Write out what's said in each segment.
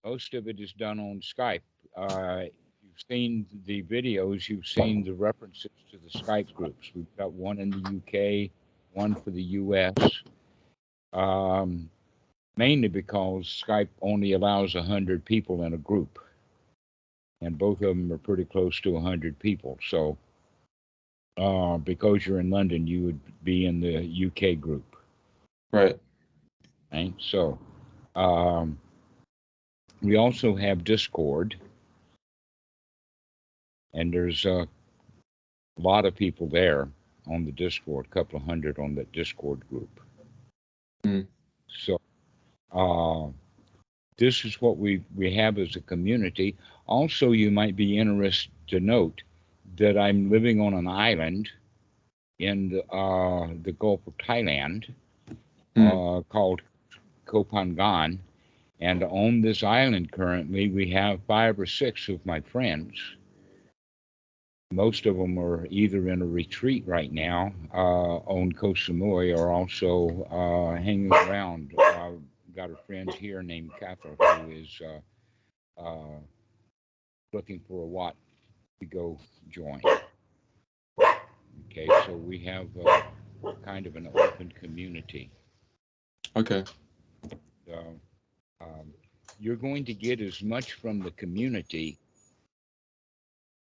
Most of it is done on Skype. You've seen the videos, you've seen the references to the Skype groups. We've got one in the UK, one for the US, um, mainly because Skype only allows 100 people in a group, and both of them are pretty close to 100 people. So, because you're in London, you would be in the UK group, Right. right? So, um, we also have Discord, and there's a lot of people there on the Discord, a couple of hundred on the Discord group. Mm. So, uh, this is what we have as a community. Also, you might be interested to note that I'm living on an island in the Gulf of Thailand called Koh Phangan. And on this island currently, we have 5 or 6 of my friends. Most of them are either in a retreat right now on Koh Samui or also hanging around. Got a friend here named Catherine who is uh, looking for a Wat to go join. Okay, so we have kind of an open community. Okay. So, you're going to get as much from the community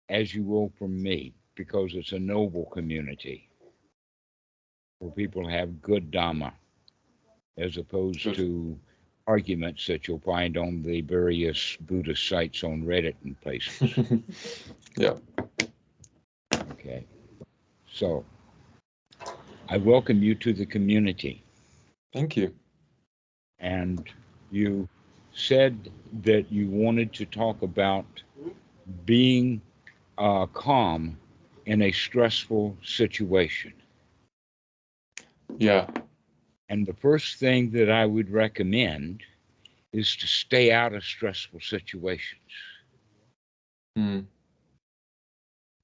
as you will from me because it's a noble community where people have good Dhamma as opposed Good. to arguments that you'll find on the various Buddhist sites on Reddit and places. Yeah. Okay, so I welcome you to the community. Thank you. And you said that you wanted to talk about being calm in a stressful situation. Yeah. And the first thing that I would recommend is to stay out of stressful situations. Mm.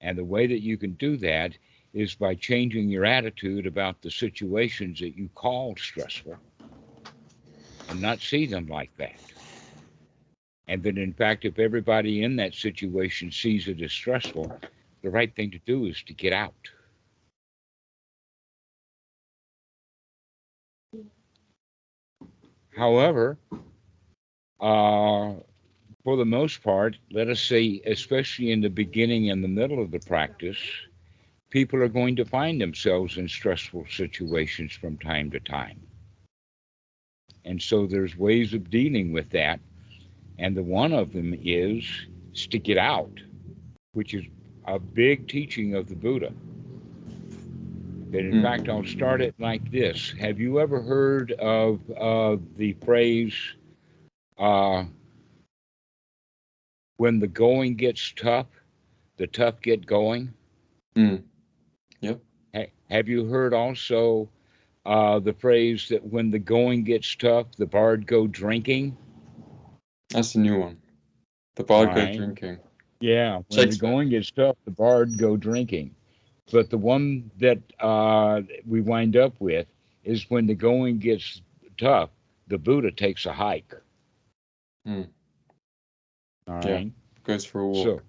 And the way that you can do that is by changing your attitude about the situations that you call stressful and not see them like that. And that, in fact, if everybody in that situation sees it as stressful, the right thing to do is to get out. However, for the most part, let us say, especially in the beginning and the middle of the practice, people are going to find themselves in stressful situations from time to time. And so there's ways of dealing with that. And the one of them is to get out, which is a big teaching of the Buddha. That in fact, I'll start it like this. Have you ever heard of the phrase, when the going gets tough, the tough get going? Yep. Have you heard also the phrase that when the going gets tough, the bard go drinking? That's the new one. The bard go Right. drinking. Yeah, when the Shakespeare. going gets tough, the bard go drinking. But the one that we wind up with is when the going gets tough, the Buddha takes a hike. Mm. All Yeah. right. Goes for a walk. So,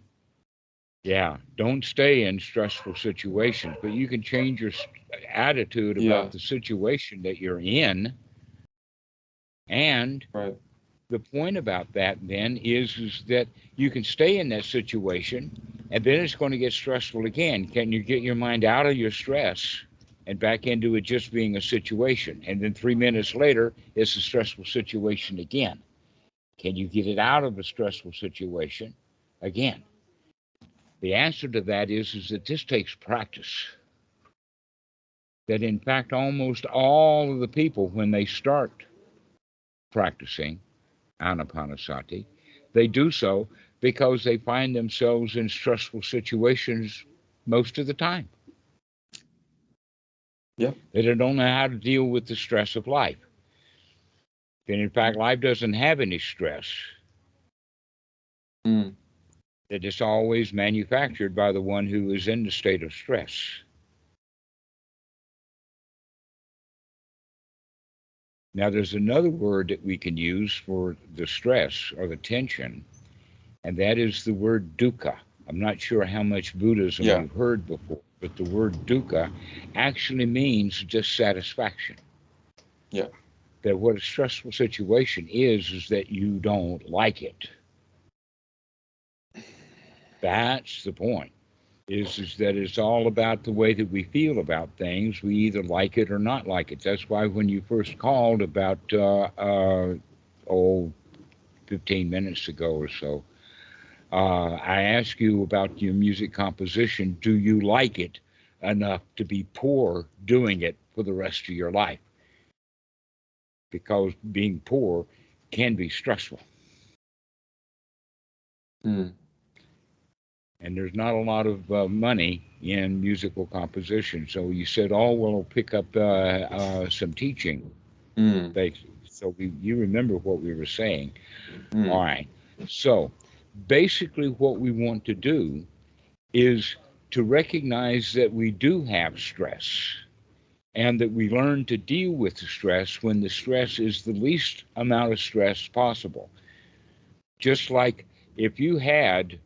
yeah, don't stay in stressful situations, but you can change your attitude about the situation that you're in. And right. The point about that then is that you can stay in that situation and then it's going to get stressful again. Can you get your mind out of your stress and back into it just being a situation? And then 3 minutes later, it's a stressful situation again. Can you get it out of a stressful situation again? The answer to that is that this takes practice. That in fact, almost all of the people, when they start practicing Anapanasati, they do so because they find themselves in stressful situations most of the time. Yeah. They don't know how to deal with the stress of life. And in fact, life doesn't have any stress. That it's always manufactured by the one who is in the state of stress. Now, there's another word that we can use for the stress or the tension, and that is the word dukkha. I'm not sure how much Buddhism Yeah. you've heard before, but the word dukkha actually means just satisfaction. Yeah. That what a stressful situation is that you don't like it. That's the point. Is that it's all about the way that we feel about things. We either like it or not like it. That's why when you first called about 15 minutes ago or so, I asked you about your music composition. Do you like it enough to be poor doing it for the rest of your life? Because being poor can be stressful. Mm. And there's not a lot of money in musical composition. So you said, oh, well, I'll pick up some teaching. Mm. So you remember what we were saying. Mm. All right. So basically what we want to do is to recognize that we do have stress and that we learn to deal with the stress when the stress is the least amount of stress possible. Just like if you had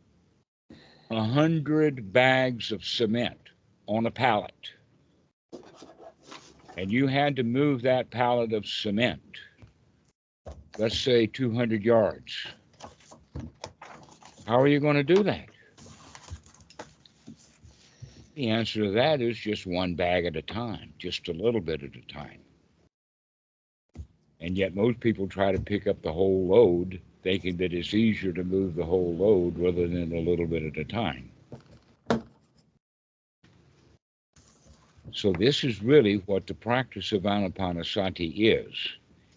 100 bags of cement on a pallet and you had to move that pallet of cement, let's say 200 yards, how are you going to do that? The answer to that is just one bag at a time, just a little bit at a time. And yet most people try to pick up the whole load, thinking that it's easier to move the whole load rather than a little bit at a time. So this is really what the practice of Anapanasati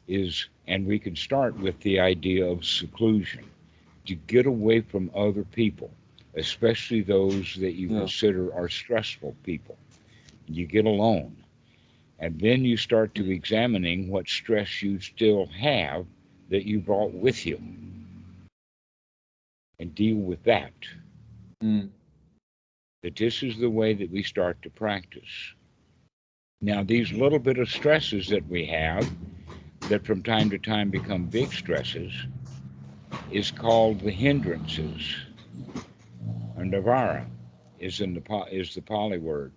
is, and we can start with the idea of seclusion, to get away from other people, especially those that you consider are stressful people. You get alone, and then you start to examining what stress you still have that you brought with you, and deal with that. Mm. That this is the way that we start to practice. Now, these little bit of stresses that we have, that from time to time become big stresses, is called the hindrances. And navara is the Pali word.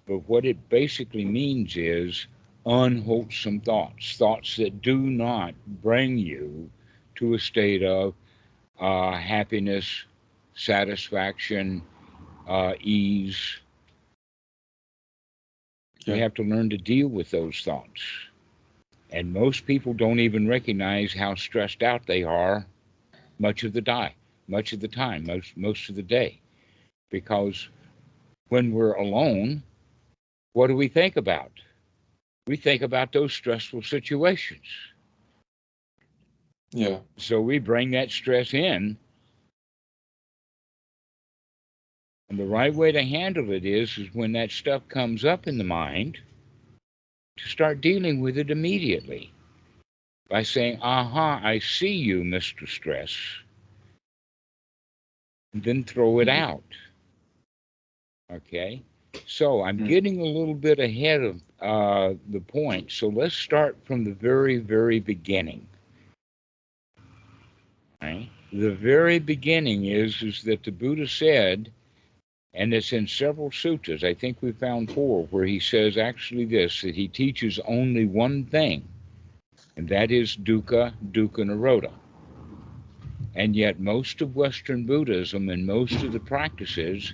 But what it basically means is unwholesome thoughts, thoughts that do not bring you to a state of happiness, satisfaction, ease. Yeah. We have to learn to deal with those thoughts. And most people don't even recognize how stressed out they are much of the time, most of the day. Because when we're alone, what do we think about? We think about those stressful situations. Yeah. So we bring that stress in. And the right way to handle it is when that stuff comes up in the mind, to start dealing with it immediately by saying, aha, I see you, Mr. Stress, and then throw it out. Okay? So I'm getting a little bit ahead of the point. So let's start from the very, very beginning. Right? The very beginning is that the Buddha said, and it's in several suttas, I think we found 4, where he says actually this, that he teaches only one thing, and that is dukkha, dukkha nirodha. And yet most of Western Buddhism and most of the practices,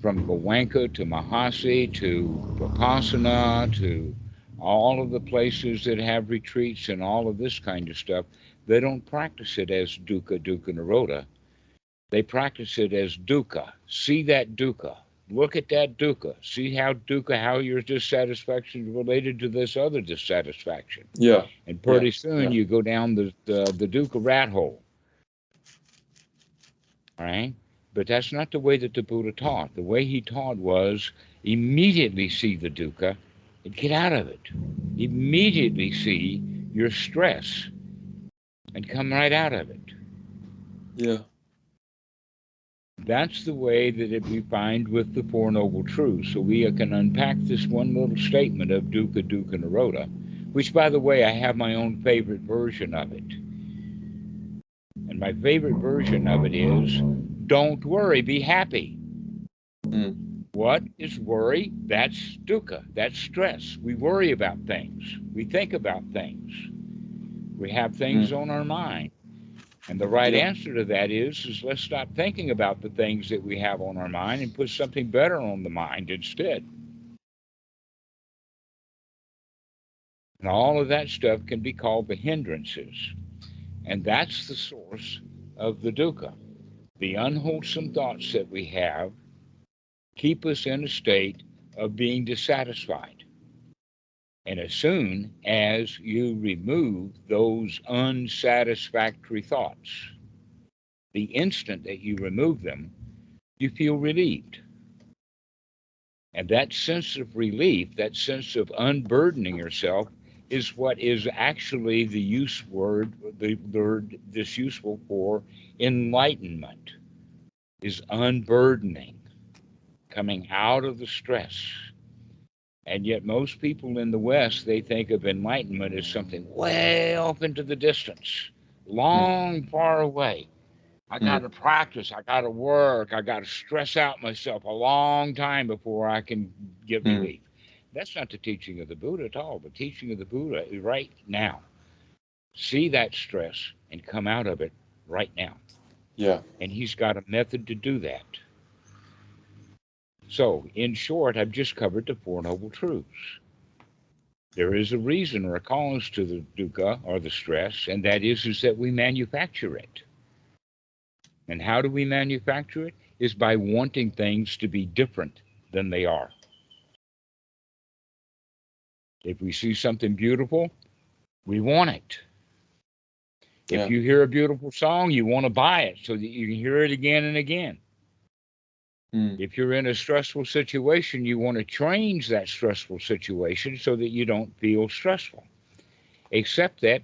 from Goenka to Mahasi to Vipassana to all of the places that have retreats and all of this kind of stuff, they don't practice it as dukkha, dukkha nirodha. They practice it as dukkha. See that dukkha. Look at that dukkha. See how dukkha, how your dissatisfaction is related to this other dissatisfaction. Yeah. And pretty soon you go down the dukkha rat hole. All right? But that's not the way that the Buddha taught. The way he taught was immediately see the dukkha and get out of it. Immediately see your stress and come right out of it. Yeah. That's the way that we find with the Four Noble Truths. So we can unpack this one little statement of dukkha, dukkha nirodha which, by the way, I have my own favorite version of it. And my favorite version of it is, don't worry, be happy. What is worry? That's dukkha, that's stress. We worry about things. We think about things. We have things on our mind. And the right answer to that is let's stop thinking about the things that we have on our mind and put something better on the mind instead. And all of that stuff can be called the hindrances. And that's the source of the dukkha. The unwholesome thoughts that we have keep us in a state of being dissatisfied. And as soon as you remove those unsatisfactory thoughts, the instant that you remove them, you feel relieved. And that sense of relief, that sense of unburdening yourself, is what is actually the word that's useful for enlightenment, is unburdening, coming out of the stress. And yet most people in the West, they think of enlightenment as something way off into the distance, long, far away. I got to practice. I got to work. I got to stress out myself a long time before I can get relief. That's not the teaching of the Buddha at all. The teaching of the Buddha is right now. See that stress and come out of it right now. Yeah. And he's got a method to do that. So, in short, I've just covered the Four Noble Truths. There is a reason or a cause to the dukkha or the stress, and that is that we manufacture it. And how do we manufacture it? Is by wanting things to be different than they are. If we see something beautiful, we want it. If you hear a beautiful song, you want to buy it so that you can hear it again and again. If you're in a stressful situation, you want to change that stressful situation so that you don't feel stressful. Except that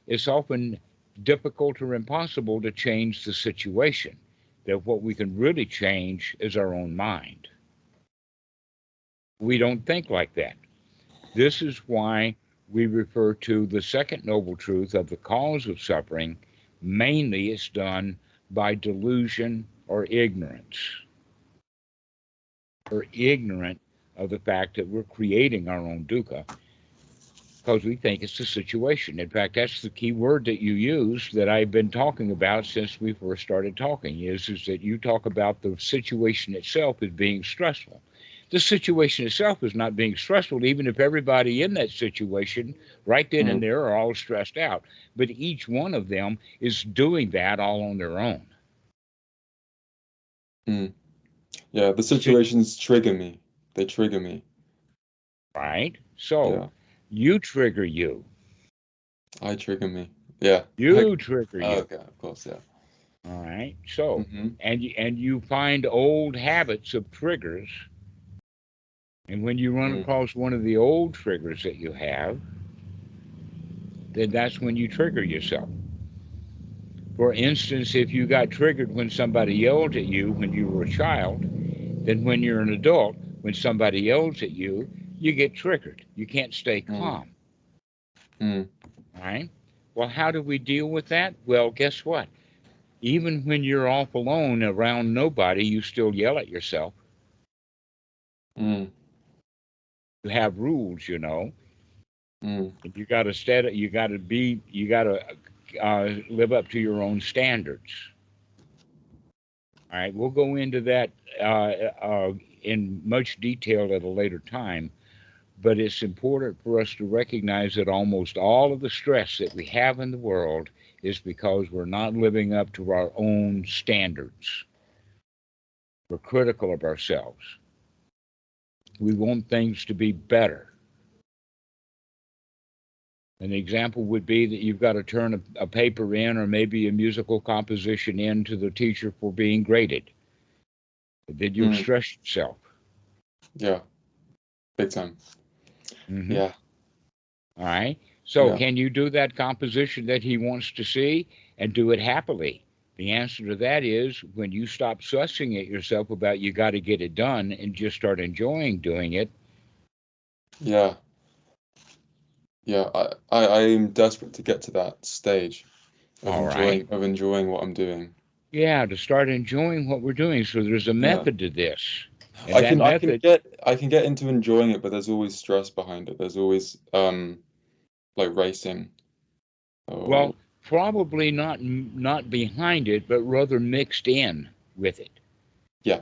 it's often difficult or impossible to change the situation. That what we can really change is our own mind. We don't think like that. This is why we refer to the second noble truth of the cause of suffering. Mainly it's done by delusion or ignorance. We're ignorant of the fact that we're creating our own dukkha because we think it's the situation. In fact, that's the key word that you use that I've been talking about since we first started talking, is that you talk about the situation itself as being stressful. The situation itself is not being stressful, even if everybody in that situation right then and there are all stressed out. But each one of them is doing that all on their own. Yeah, the situations trigger me. They trigger me. Right? So you trigger you. I trigger me. Yeah. You trigger you. Okay, of course, yeah. All right. So, and you find old habits of triggers. And when you run across one of the old triggers that you have, then that's when you trigger yourself. For instance, if you got triggered when somebody yelled at you when you were a child, then when you're an adult, when somebody yells at you, you get triggered. You can't stay calm. All right? Well, how do we deal with that? Well, guess what? Even when you're off alone around nobody, you still yell at yourself. You have rules, you know. You got to live up to your own standards. All right, we'll go into that in much detail at a later time, but it's important for us to recognize that almost all of the stress that we have in the world is because we're not living up to our own standards. We're critical of ourselves. We want things to be better. An example would be that you've got to turn a paper in or maybe a musical composition in to the teacher for being graded. Then you'll stress yourself. Yeah, big time. Yeah. All right. So can you do that composition that he wants to see and do it happily? The answer to that is when you stop sussing at yourself about you got to get it done and just start enjoying doing it. Yeah. Yeah, I am desperate to get to that stage of All right. enjoying what I'm doing. Yeah, to start enjoying what we're doing. So there's a Yeah. method to this. And that I can method, get into enjoying it, but there's always stress behind it. There's always like racing. well, Oh, probably not behind it, but rather mixed in with it. yeah.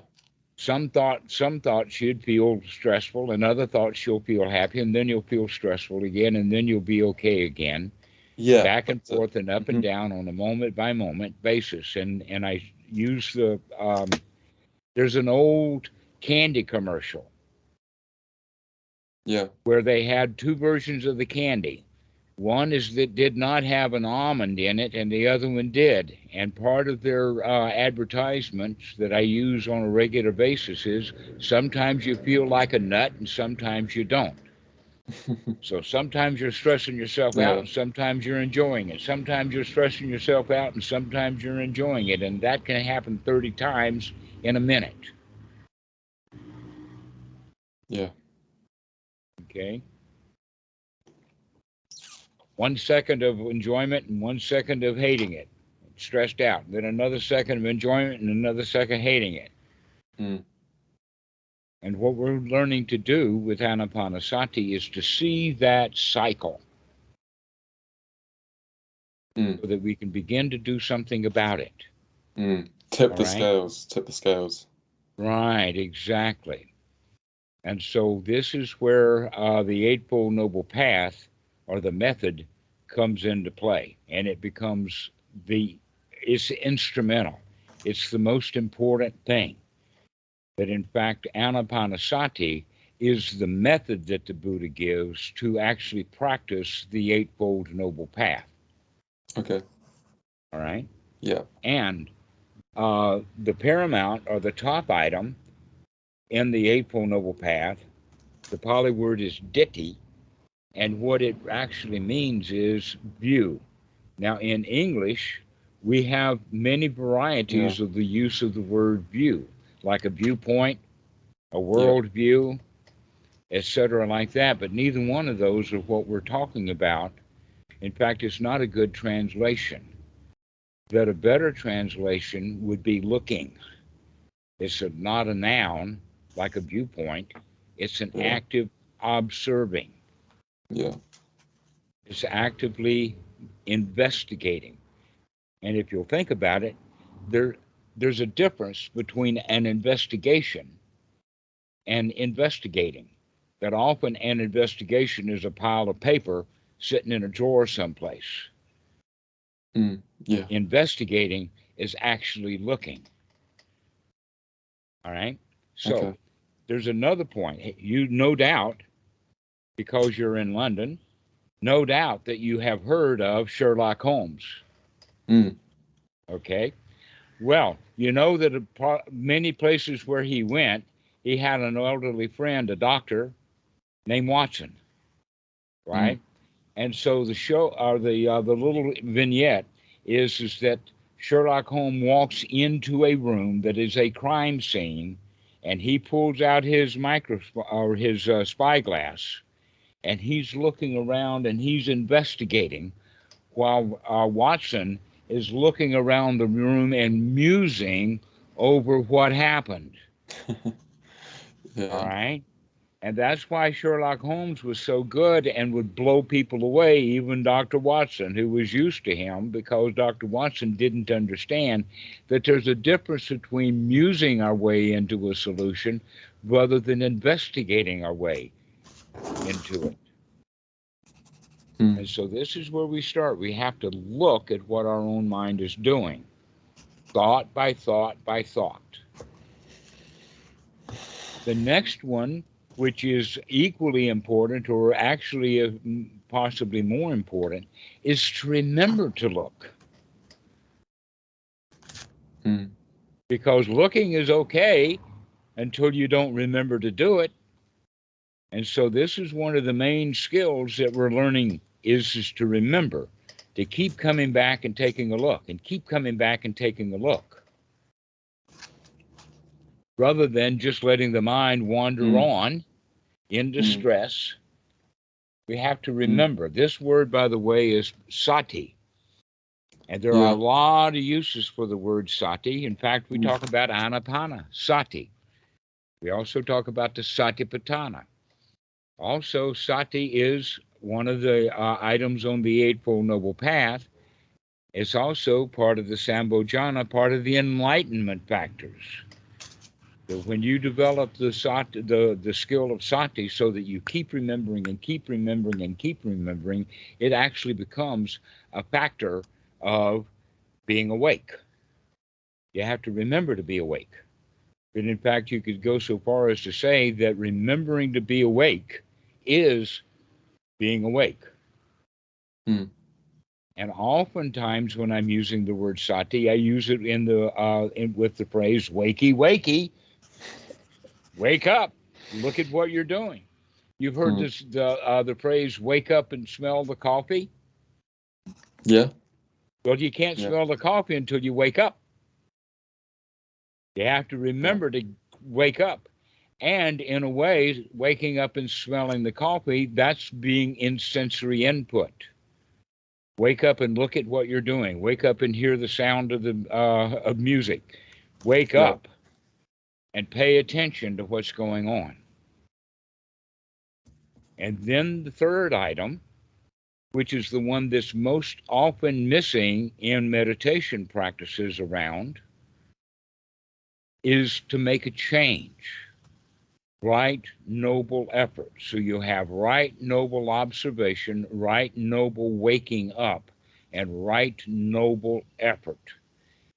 Some thoughts you'd feel stressful, and other thoughts you'll feel happy, and then you'll feel stressful again, and then you'll be okay again, Yeah, back and that's it. forth and up and Hmm. down on a moment by moment basis. And I use the there's an old candy commercial Yeah. where they had two versions of the candy. One is that did not have an almond in it, and the other one did. And part of their advertisements that I use on a regular basis is sometimes you feel like a nut, and sometimes you don't. So sometimes you're stressing yourself out, Yeah. and sometimes you're enjoying it. Sometimes you're stressing yourself out, and sometimes you're enjoying it. And that can happen 30 times in a minute. Yeah. Okay. 1 second of enjoyment and 1 second of hating it, stressed out. Then another second of enjoyment and another second hating it. Mm. And what we're learning to do with Anapanasati is to see that cycle Mm. so that we can begin to do something about it. Mm. All right? Tip the scales. Right, exactly. And so this is where the Eightfold Noble Path or the method comes into play. And it becomes it's instrumental. It's the most important thing. That in fact, Anapanasati is the method that the Buddha gives to actually practice the Eightfold Noble Path. Okay. All right. Yeah. And the paramount or the top item in the Eightfold Noble Path, the Pali word is ditti, and what it actually means is view. Now, in English, we have many Yeah. varieties of the use of the word view, like a viewpoint, a Yeah. world view, etc., like that. But neither one of those are what we're talking about. In fact, it's not a good translation. That a better translation would be looking. It's not a noun like a viewpoint. It's an Yeah. active observing. Yeah. It's actively investigating. And if you'll think about it, there's a difference between an investigation and investigating. That often an investigation is a pile of paper sitting in a drawer someplace. Mm. Yeah. Investigating is actually looking. All right. So Okay. there's another point. You no doubt, because you're in London, no doubt that you have heard of Sherlock Holmes. Mm. Okay. Well, you know that many places where he went, he had an elderly friend, a doctor named Watson, Mm. right? And so the show or the little vignette is that Sherlock Holmes walks into a room that is a crime scene, and he pulls out his his spyglass, and he's looking around and he's investigating, while Watson is looking around the room and musing over what happened. All Yeah. right. And that's why Sherlock Holmes was so good and would blow people away, even Dr. Watson, who was used to him, because Dr. Watson didn't understand that there's a difference between musing our way into a solution rather than investigating our way into it. Mm. And so this is where we start. We have to look at what our own mind is doing, thought by thought by thought. The next one, which is equally important, or actually possibly more important, is to remember to look. Mm. Because looking is okay until you don't remember to do it. And so this is one of the main skills that we're learning is to remember, to keep coming back and taking a look, and keep coming back and taking a look, rather than just letting the mind wander Mm. on into Mm. stress We have to remember this word, by the way, is sati. And there are Yeah. a lot of uses for the word sati. In fact, we talk about anapana, sati. We also talk about the satipatthana. Also, sati is one of the items on the Eightfold Noble Path. It's also part of the Sambhojana, part of the Enlightenment factors. So when you develop the skill of sati so that you keep remembering and keep remembering and keep remembering, it actually becomes a factor of being awake. You have to remember to be awake. But in fact, you could go so far as to say that remembering to be awake is being awake. Mm. And oftentimes when I'm using the word sati, I use it with the phrase wakey, wakey, wake up, look at what you're doing. You've heard the phrase wake up and smell the coffee? Yeah. Well, you can't smell the coffee until you wake up. You have to remember to wake up. And in a way, waking up and smelling the coffee, that's being in sensory input. Wake up and look at what you're doing. Wake up and hear the sound of music. Wake up and pay attention to what's going on. And then the third item, which is the one that's most often missing in meditation practices around, is to make a change. Right noble effort. So you have right noble observation, right noble waking up, and right noble effort.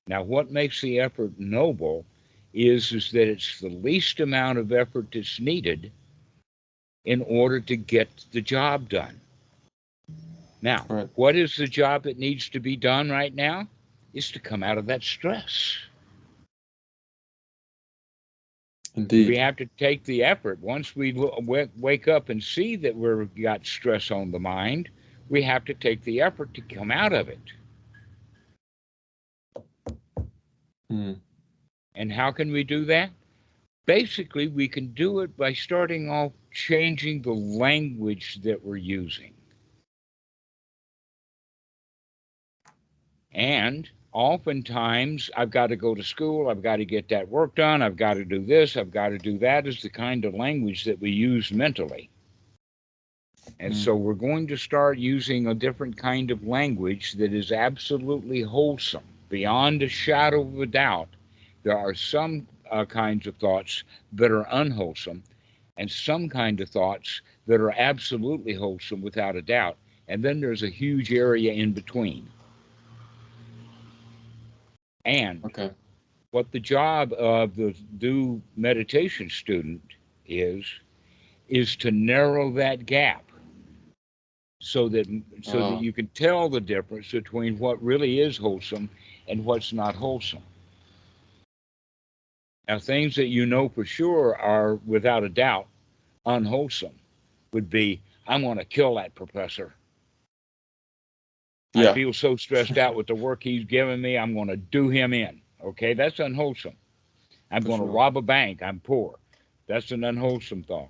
Now, what makes the effort noble is that it's the least amount of effort that's needed in order to get the job done. Now, what is the job that needs to be done right now? Is to come out of that stress. Indeed. We have to take the effort. Once we wake up and see that we've got stress on the mind, we have to take the effort to come out of it. And how can we do that? Basically, we can do it by starting off changing the language that we're using. And oftentimes, I've got to go to school, I've got to get that work done, I've got to do this, I've got to do that, is the kind of language that we use mentally. And so we're going to start using a different kind of language that is absolutely wholesome. Beyond a shadow of a doubt, there are some kinds of thoughts that are unwholesome, and some kind of thoughts that are absolutely wholesome without a doubt. And then there's a huge area in between. And what the job of the new meditation student is to narrow that gap so that you can tell the difference between what really is wholesome and what's not wholesome. Now, things that you know for sure are without a doubt unwholesome would be, I'm going to kill that professor. I feel so stressed out with the work he's giving me, I'm going to do him in. Okay, that's unwholesome. I'm going to rob a bank. I'm poor. That's an unwholesome thought.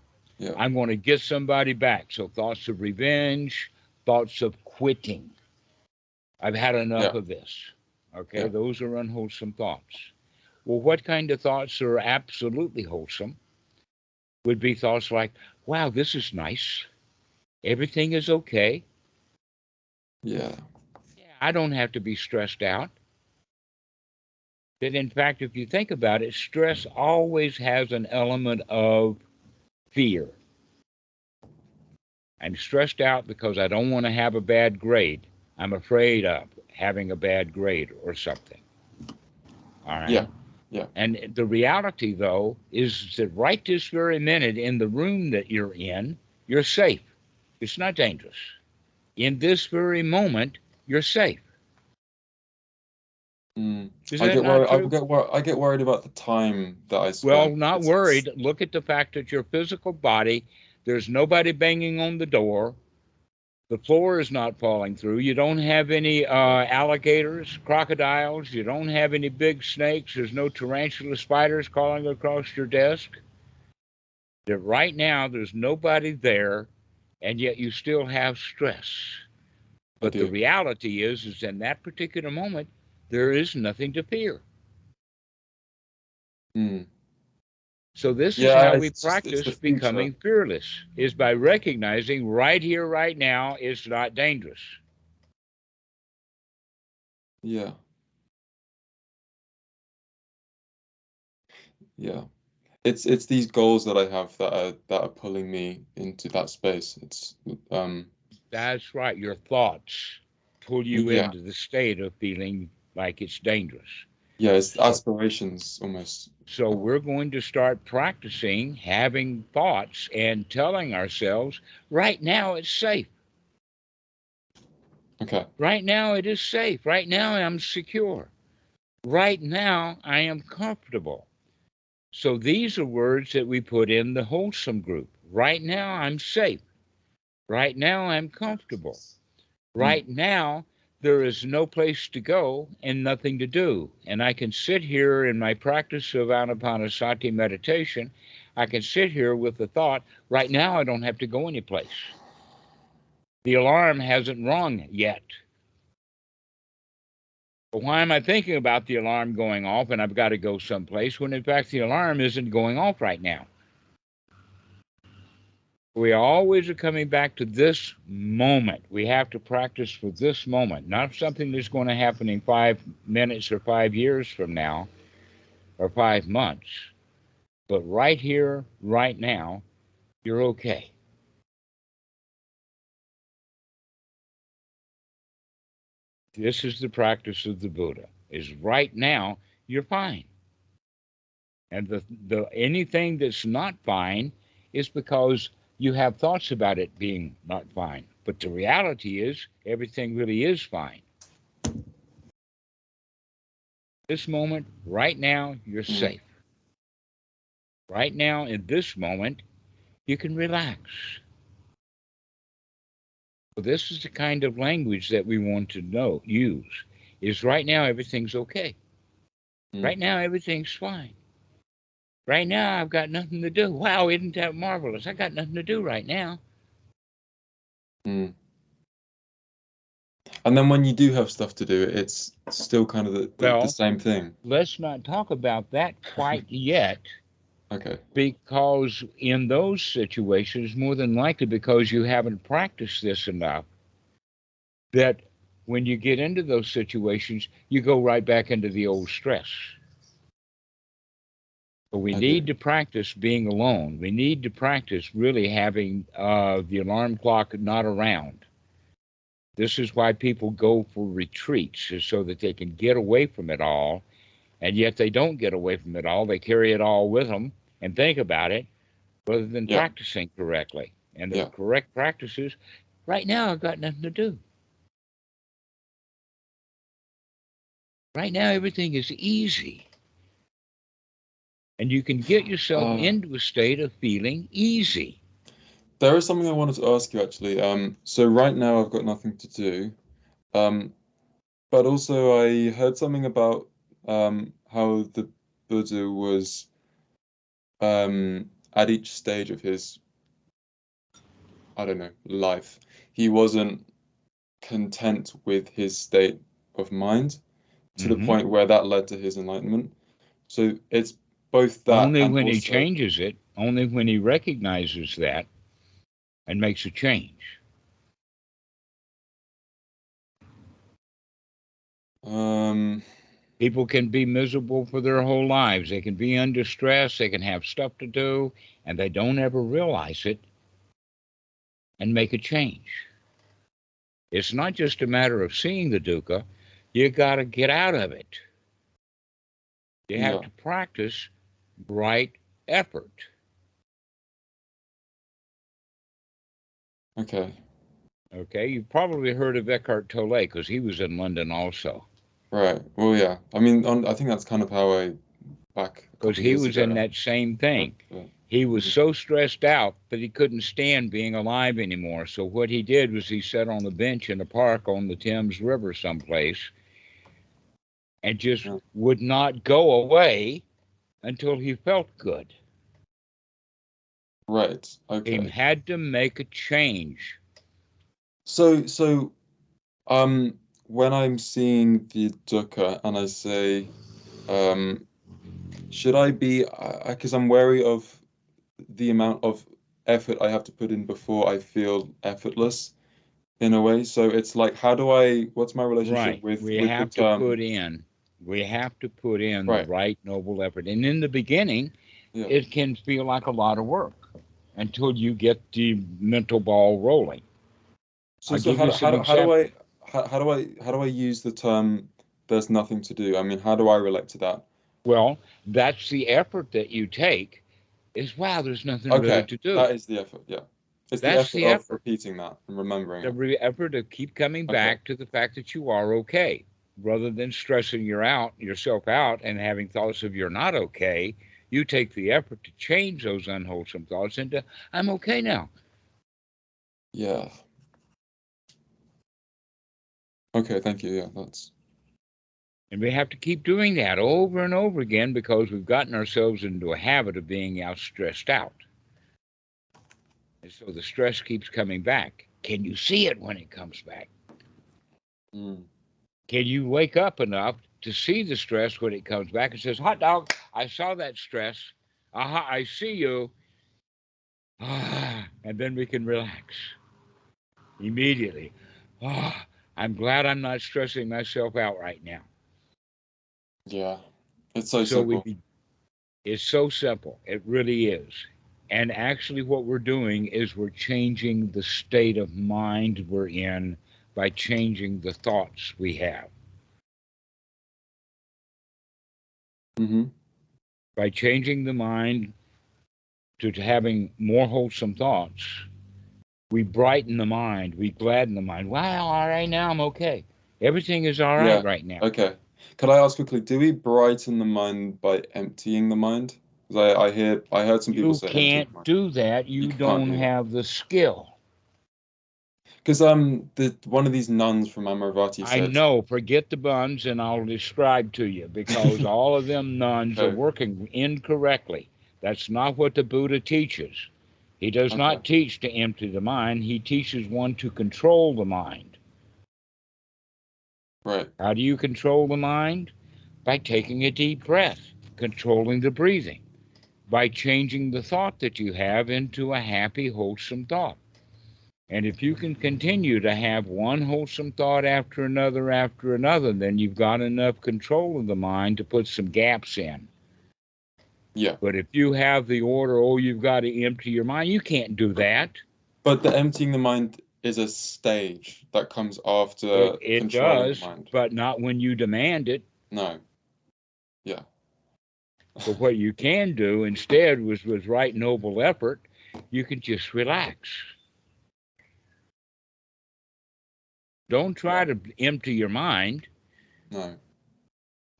I'm going to get somebody back. So thoughts of revenge, thoughts of quitting. I've had enough of this. Okay, those are unwholesome thoughts. Well, what kind of thoughts are absolutely wholesome would be thoughts like, wow, this is nice. Everything is okay. I don't have to be stressed out. That in fact, if you think about it, stress always has an element of fear. I'm stressed out because I don't want to have a bad grade. I'm afraid of having a bad grade or something. All right? Yeah. And the reality, though, is that right this very minute in the room that you're in, you're safe. It's not dangerous. In this very moment, you're safe. Is that not true? I get worried about the time that I spend. Well, not worried. Look at the fact that your physical body, there's nobody banging on the door. The floor is not falling through. You don't have any alligators, crocodiles. You don't have any big snakes. There's no tarantula spiders crawling across your desk. That right now, there's nobody there. and yet you still have stress. I But the do. reality is in that particular moment, there is nothing to fear. Mm. So this is Yeah, how we it's the practice future. becoming fearless, is by recognizing right here, right now, is not dangerous. Yeah. Yeah. It's these goals that I have that are pulling me into that space. It's That's right. Your thoughts pull you yeah. into the state of feeling like it's dangerous. Yeah, it's So, aspirations almost. so we're going to start practicing having thoughts and telling ourselves, right now it's safe. Okay. Right now it is safe. Right now I'm secure. Right now I am comfortable. So these are words that we put in the wholesome group. Right now I'm safe. Right now I'm comfortable. Mm. Right now, there is no place to go and nothing to do. And I can sit here in my practice of Anapanasati meditation. I can sit here with the thought, right now, I don't have to go anyplace. The alarm hasn't rung yet. But why am I thinking about the alarm going off and I've got to go someplace when in fact the alarm isn't going off right now? We always are coming back to this moment. We have to practice for this moment, not something that's going to happen in 5 minutes or 5 years from now or 5 months, but right here, right now, you're okay. This is the practice of the Buddha. Is right now, you're fine. And the anything that's not fine is because you have thoughts about it being not fine. But the reality is everything really is fine. This moment, right now, you're Mm. safe. Right now, in this moment, you can relax. So this is the kind of language that we want to use. Is right now everything's okay. Mm. Right now everything's fine. Right now I've got nothing to do. Wow, isn't that marvelous? I got nothing to do right now. Mm. And then when you do have stuff to do, it's still kind of the Well, same thing. let's not talk about that quite yet, Okay. because in those situations, more than likely because you haven't practiced this enough, that when you get into those situations, you go right back into the old stress. But we I do. need to practice being alone. We need to practice really having the alarm clock not around. This is why people go for retreats, is so that they can get away from it all. And yet they don't get away from it all. They carry it all with them and think about it rather than Yeah. practicing correctly. And the Yeah. correct practice is right now, I've got nothing to do. Right now, everything is easy. And you can get yourself Uh, into a state of feeling easy. there is something I wanted to ask you actually. So right now I've got nothing to do. Um, but also I heard something about how the Buddha was at each stage of his, I don't know, life. He wasn't content with his state of mind to the Hmm. point where that led to his enlightenment. So it's both that Only and when he also changes it, only when he recognizes that and makes a change. um People can be miserable for their whole lives. They can be under stress. They can have stuff to do, and they don't ever realize it and make a change. It's not just a matter of seeing the dukkha. You got to get out of it. You have yeah, to practice right effort. okay. Okay, you've probably heard of Eckhart Tolle because he was in London also. Right. Well, yeah. I mean, I think that's kind of how I back a Because couple of he years was in ago. that same But, thing. He was mhm. so stressed out that he couldn't stand being alive anymore. So what he did was he sat on a bench in a park on the Thames River someplace and just Yeah. would not go away until he felt good. Right. He Okay. had to make a change. So when I'm seeing the dukkha and I say, should I be, because I'm wary of the amount of effort I have to put in before I feel effortless in a way. So it's like, what's my relationship Right. with We the have to term? put in. We have to put in the Right. right noble effort. And in the beginning, Yeah. it can feel like a lot of work until you get the mental ball rolling. So I'll so give you some examples. how do I use the term there's nothing to do? I mean, how do I relate to that? Well, that's the effort that you take is, wow, there's nothing really Okay, to do. that is the effort. Yeah. It's the That's effort the of effort. repeating that and remembering it. The effort to keep coming Okay. back to the fact that you are okay, rather than stressing yourself out and having thoughts of you're not okay. You take the effort to change those unwholesome thoughts into I'm okay now. Yeah. Okay, thank you. Yeah, that's And we have to keep doing that over and over again because we've gotten ourselves into a habit of being stressed out. And so the stress keeps coming back. Can you see it when it comes back? mm, Can you wake up enough to see the stress when it comes back and says, hot dog, I saw that stress. Aha, I see you. Ah, and then we can relax immediately. Ah, I'm glad I'm not stressing myself out right now. yeah. It's so So simple. it's so simple. It really is. And actually, what we're doing is we're changing the state of mind we're in by changing the thoughts we have. Hmm. By changing the mind to having more wholesome thoughts, we brighten the mind, we gladden the mind. Wow, all right, now I'm okay. Everything is all right Yeah. right now. Okay. Could I ask quickly, do we brighten the mind by emptying the mind? Because I heard some people You say emptying the can't mind. do that. You You can't don't do that. have the skill. Because one of these nuns from Amaravati I said, know, forget the buns, and I'll describe to you because all of them nuns are okay, working incorrectly. That's not what the Buddha teaches. He does okay, not teach to empty the mind, he teaches one to control the mind. right, How do you control the mind? By taking a deep breath, controlling the breathing, by changing the thought that you have into a happy, wholesome thought. And if you can continue to have one wholesome thought after another, then you've got enough control of the mind to put some gaps in. yeah. But if you have the order, oh, you've got to empty your mind, you can't do that. But the emptying the mind is a stage that comes after It controlling the does, mind. but not when you demand it. No, yeah, But what you can do instead was with right noble effort, you can just relax. Don't try yeah, to empty your mind. no,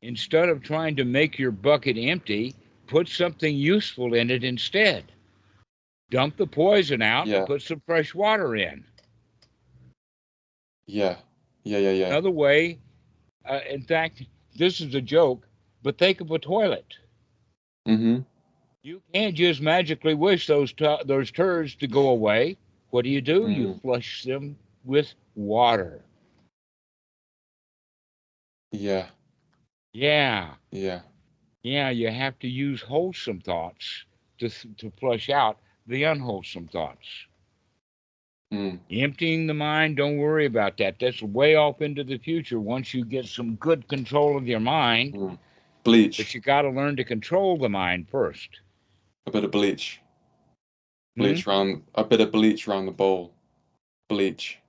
Instead of trying to make your bucket empty, put something useful in it instead. Dump the poison out and yeah, put some fresh water in. yeah, yeah, yeah, yeah. Another way, in fact, this is a joke, but think of a toilet. Mm-hmm. You can't just magically wish those turds to go away. What do? You Mm, flush them with water. yeah, Yeah, yeah. yeah, you have to use wholesome thoughts to flush out the unwholesome thoughts. Mm, Emptying the mind, don't worry about that. That's way off into the future once you get some good control of your mind. mm. But Bleach, you got to learn to control the mind first. a bit of bleach, Hmm? a bit of bleach around the bowl. Bleach.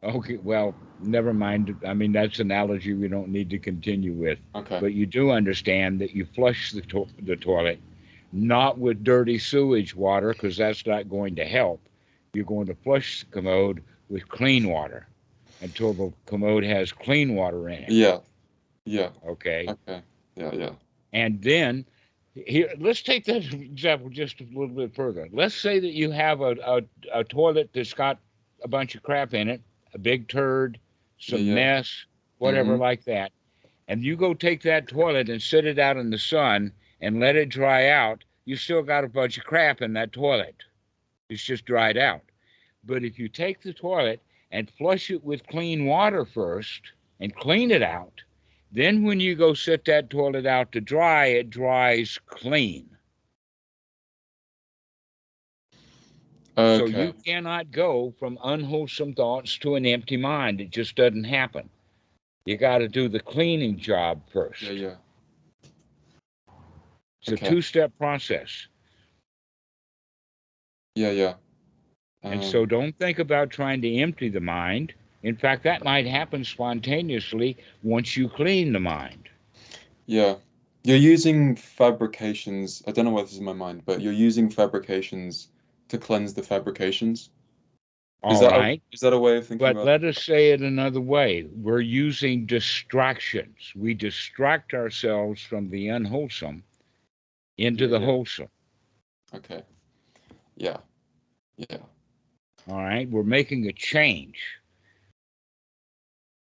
Okay, well, never mind. I mean, that's an analogy we don't need to continue with. Okay. But you do understand that you flush the toilet not with dirty sewage water because that's not going to help. You're going to flush the commode with clean water until the commode has clean water in it. Yeah, yeah. Okay. Okay. Yeah, yeah. And then here, let's take that example just a little bit further. Let's say that you have a toilet that's got a bunch of crap in it, a big turd, Yeah, some yeah. mess, whatever Mm-hmm. like that. And you go take that toilet and sit it out in the sun and let it dry out, you still got a bunch of crap in that toilet. It's just dried out. But if you take the toilet and flush it with clean water first and clean it out, then when you go sit that toilet out to dry, it dries clean. So Okay. you cannot go from unwholesome thoughts to an empty mind. It just doesn't happen. You got to do the cleaning job first. Yeah, yeah. It's a Okay. two-step process. Yeah, yeah. And so don't think about trying to empty the mind. In fact, that might happen spontaneously once you clean the mind. Yeah. You're using fabrications. I don't know why this is in my mind, but you're using fabrications to cleanse the fabrications. Is All that right. is that a way of thinking But about let us say it another way. We're using distractions. We distract ourselves from the unwholesome into Yeah, the yeah. wholesome. Okay. Yeah. Yeah. All right. We're making a change.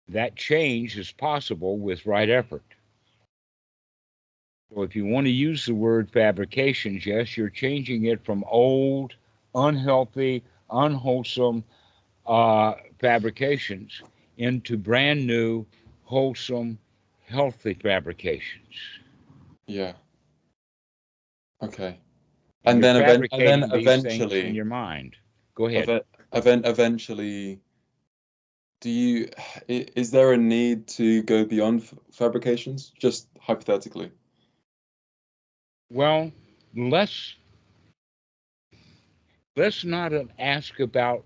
That change is possible with right effort. So if you want to use the word fabrications, yes, you're changing it from old, unhealthy, unwholesome fabrications into brand new, wholesome, healthy fabrications. Yeah. Okay. And And you're then fabricating these things in eventually, your mind. Go ahead. eventually, do you is there a need to go beyond fabrications? Just hypothetically. Well, let's let's not ask about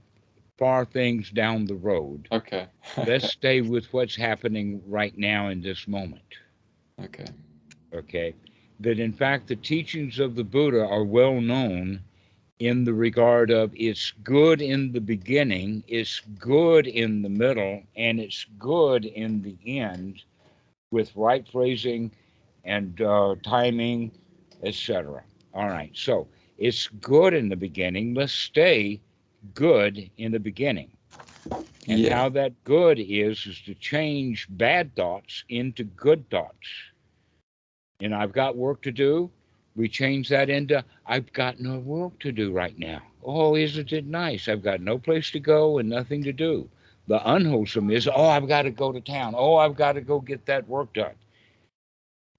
far things down the road. Okay. Let's Okay. stay with what's happening right now in this moment. Okay. Okay? That in fact the teachings of the Buddha are well known in the regard of it's good in the beginning, it's good in the middle, and it's good in the end with right phrasing and timing, etc. All right, so it's good in the beginning. Let's stay good in the beginning. And Yeah. how that good is to change bad thoughts into good thoughts. And I've got work to do. We change that into I've got no work to do right now. Oh, isn't it nice? I've got no place to go and nothing to do. The unwholesome is, oh, I've got to go to town. Oh, I've got to go get that work done.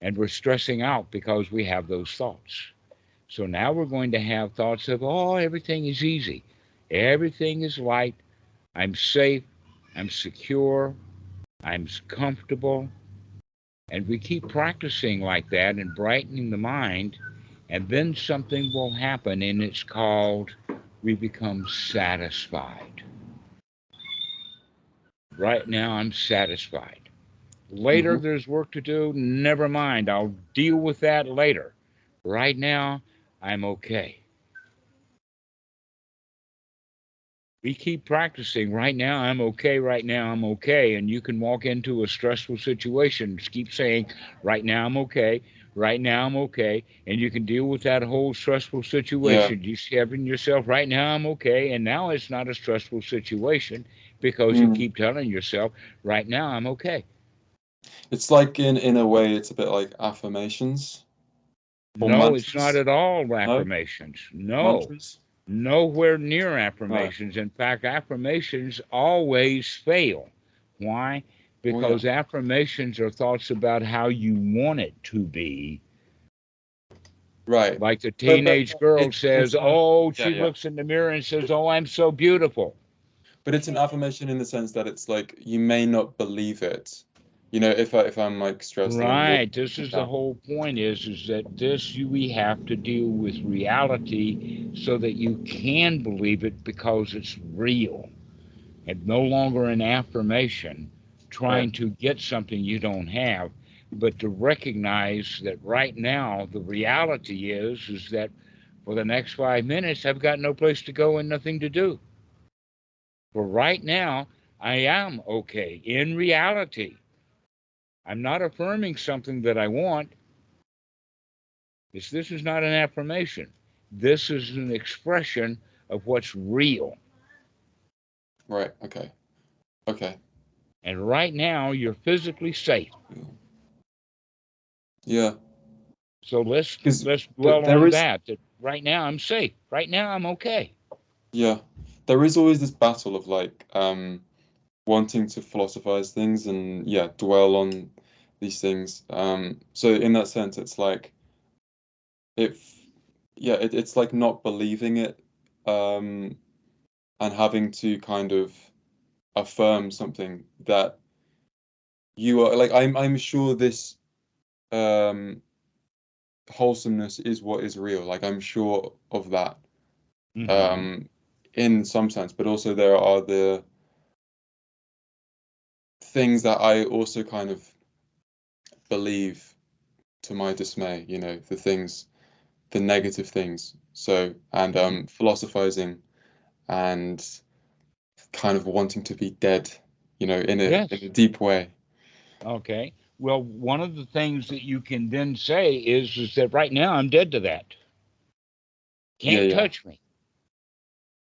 And we're stressing out because we have those thoughts. So now we're going to have thoughts of, oh, everything is easy. Everything is light. I'm safe. I'm secure. I'm comfortable. And we keep practicing like that and brightening the mind. And then something will happen, and it's called we become satisfied. Right now, I'm satisfied. Later, Hmm. there's work to do. Never mind. I'll deal with that later. Right now, I'm okay. We keep practicing. Right now, I'm okay. Right now, I'm okay. And you can walk into a stressful situation, just keep saying, right now, I'm okay. Right now, I'm okay. And you can deal with that whole stressful Yeah. situation. You having yourself, right now, I'm okay. And now it's not a stressful situation because you Mm. keep telling yourself, right now, I'm okay. It's like in a way, it's a bit like affirmations or No, it's not mantras. at all No? affirmations. No, Mantras? nowhere near No. affirmations. In fact, affirmations always fail. Why? Oh yeah. Because affirmations are thoughts about how you want it to be. Right. Like the But teenage girl it's says, an oh, yeah, she yeah. looks in the mirror and says, oh, I'm so beautiful. But it's an affirmation in the sense that it's like you may not believe it. You know, if I'm like stressed and I'm Right. This walking is the down. whole point is that we have to deal with reality so that you can believe it because it's real. And no longer an affirmation Right. trying to get something you don't have, but to recognize that right now the reality is that for the next 5 minutes I've got no place to go and nothing to do. For right now, I am okay. In reality, I'm not affirming something that I want. This is not an affirmation. This is an expression of what's real. Right. Okay. Okay. And right now, you're physically safe. Yeah. So let's Because dwell there on is that. That right now I'm safe. Right now I'm okay. Yeah, there is always this battle of like wanting to philosophize things and yeah, dwell on these things. So in that sense, it's like if yeah, it's like not believing it, um, and having to kind of affirm something that you are like I'm sure this um wholesomeness is what is real. Like I'm sure of that, Hmm. um, in some sense, but also there are the things that I also kind of believe to my dismay, you know, the things, the negative things. So, and Hmm. philosophizing and kind of wanting to be dead, you know, in a Yes. deep way. Okay. Well, one of the things that you can then say is that right now I'm dead to that. Yeah, Can't yeah, touch me.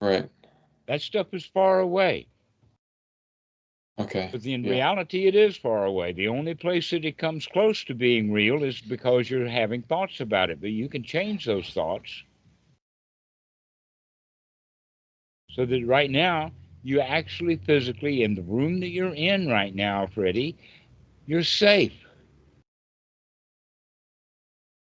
right. That stuff is far away. Okay. But in Yeah. reality, it is far away. The only place that it comes close to being real is because you're having thoughts about it. But you can change those thoughts so that right now, you actually physically, in the room that you're in right now, Freddie, you're safe.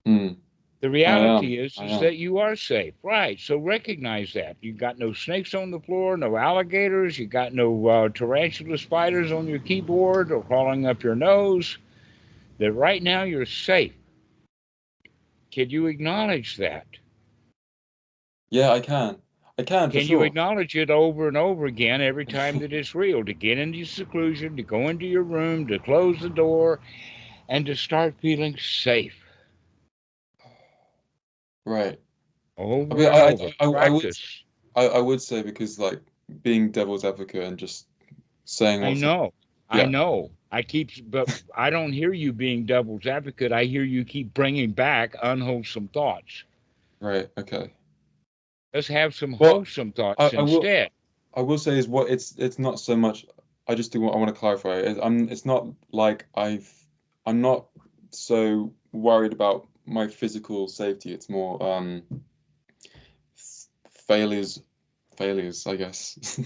Mm, The I reality am. is, I is am. that you are safe, right? So recognize that. You got no snakes on the floor, no alligators, you got no tarantula spiders on your keyboard or crawling up your nose. That right now you're safe. Can you acknowledge that? Yeah, I can. I can for Can you sure. acknowledge it over and over again every time that it's real? To get into seclusion, to go into your room, to close the door, and to start feeling safe Right. I mean, over and over. Practice. I would say because like being devil's advocate and just saying I what's know. I yeah, know. But I don't hear you being devil's advocate. I hear you keep bringing back unwholesome thoughts. right. Okay. Let's have some Well, wholesome thoughts will instead. I will say is what it's not so much. I just do want I want to clarify. It's not like I'm not so worried about my physical safety. It's more failures failures, I guess.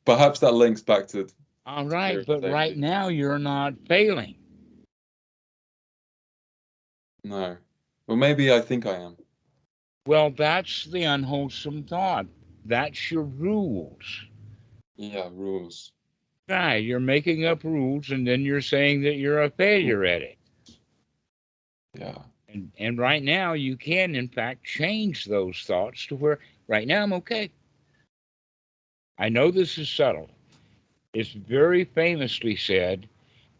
Perhaps that links back to All fear right, of but right safety. now you're not failing. No. Well, maybe I think I am. Well, that's the unwholesome thought. That's your rules. Yeah, rules. Right, you're making Yeah. up rules and then you're saying that you're a failure at it. Yeah. And right now you can in fact change those thoughts to where right now I'm okay. I know this is subtle. It's very famously said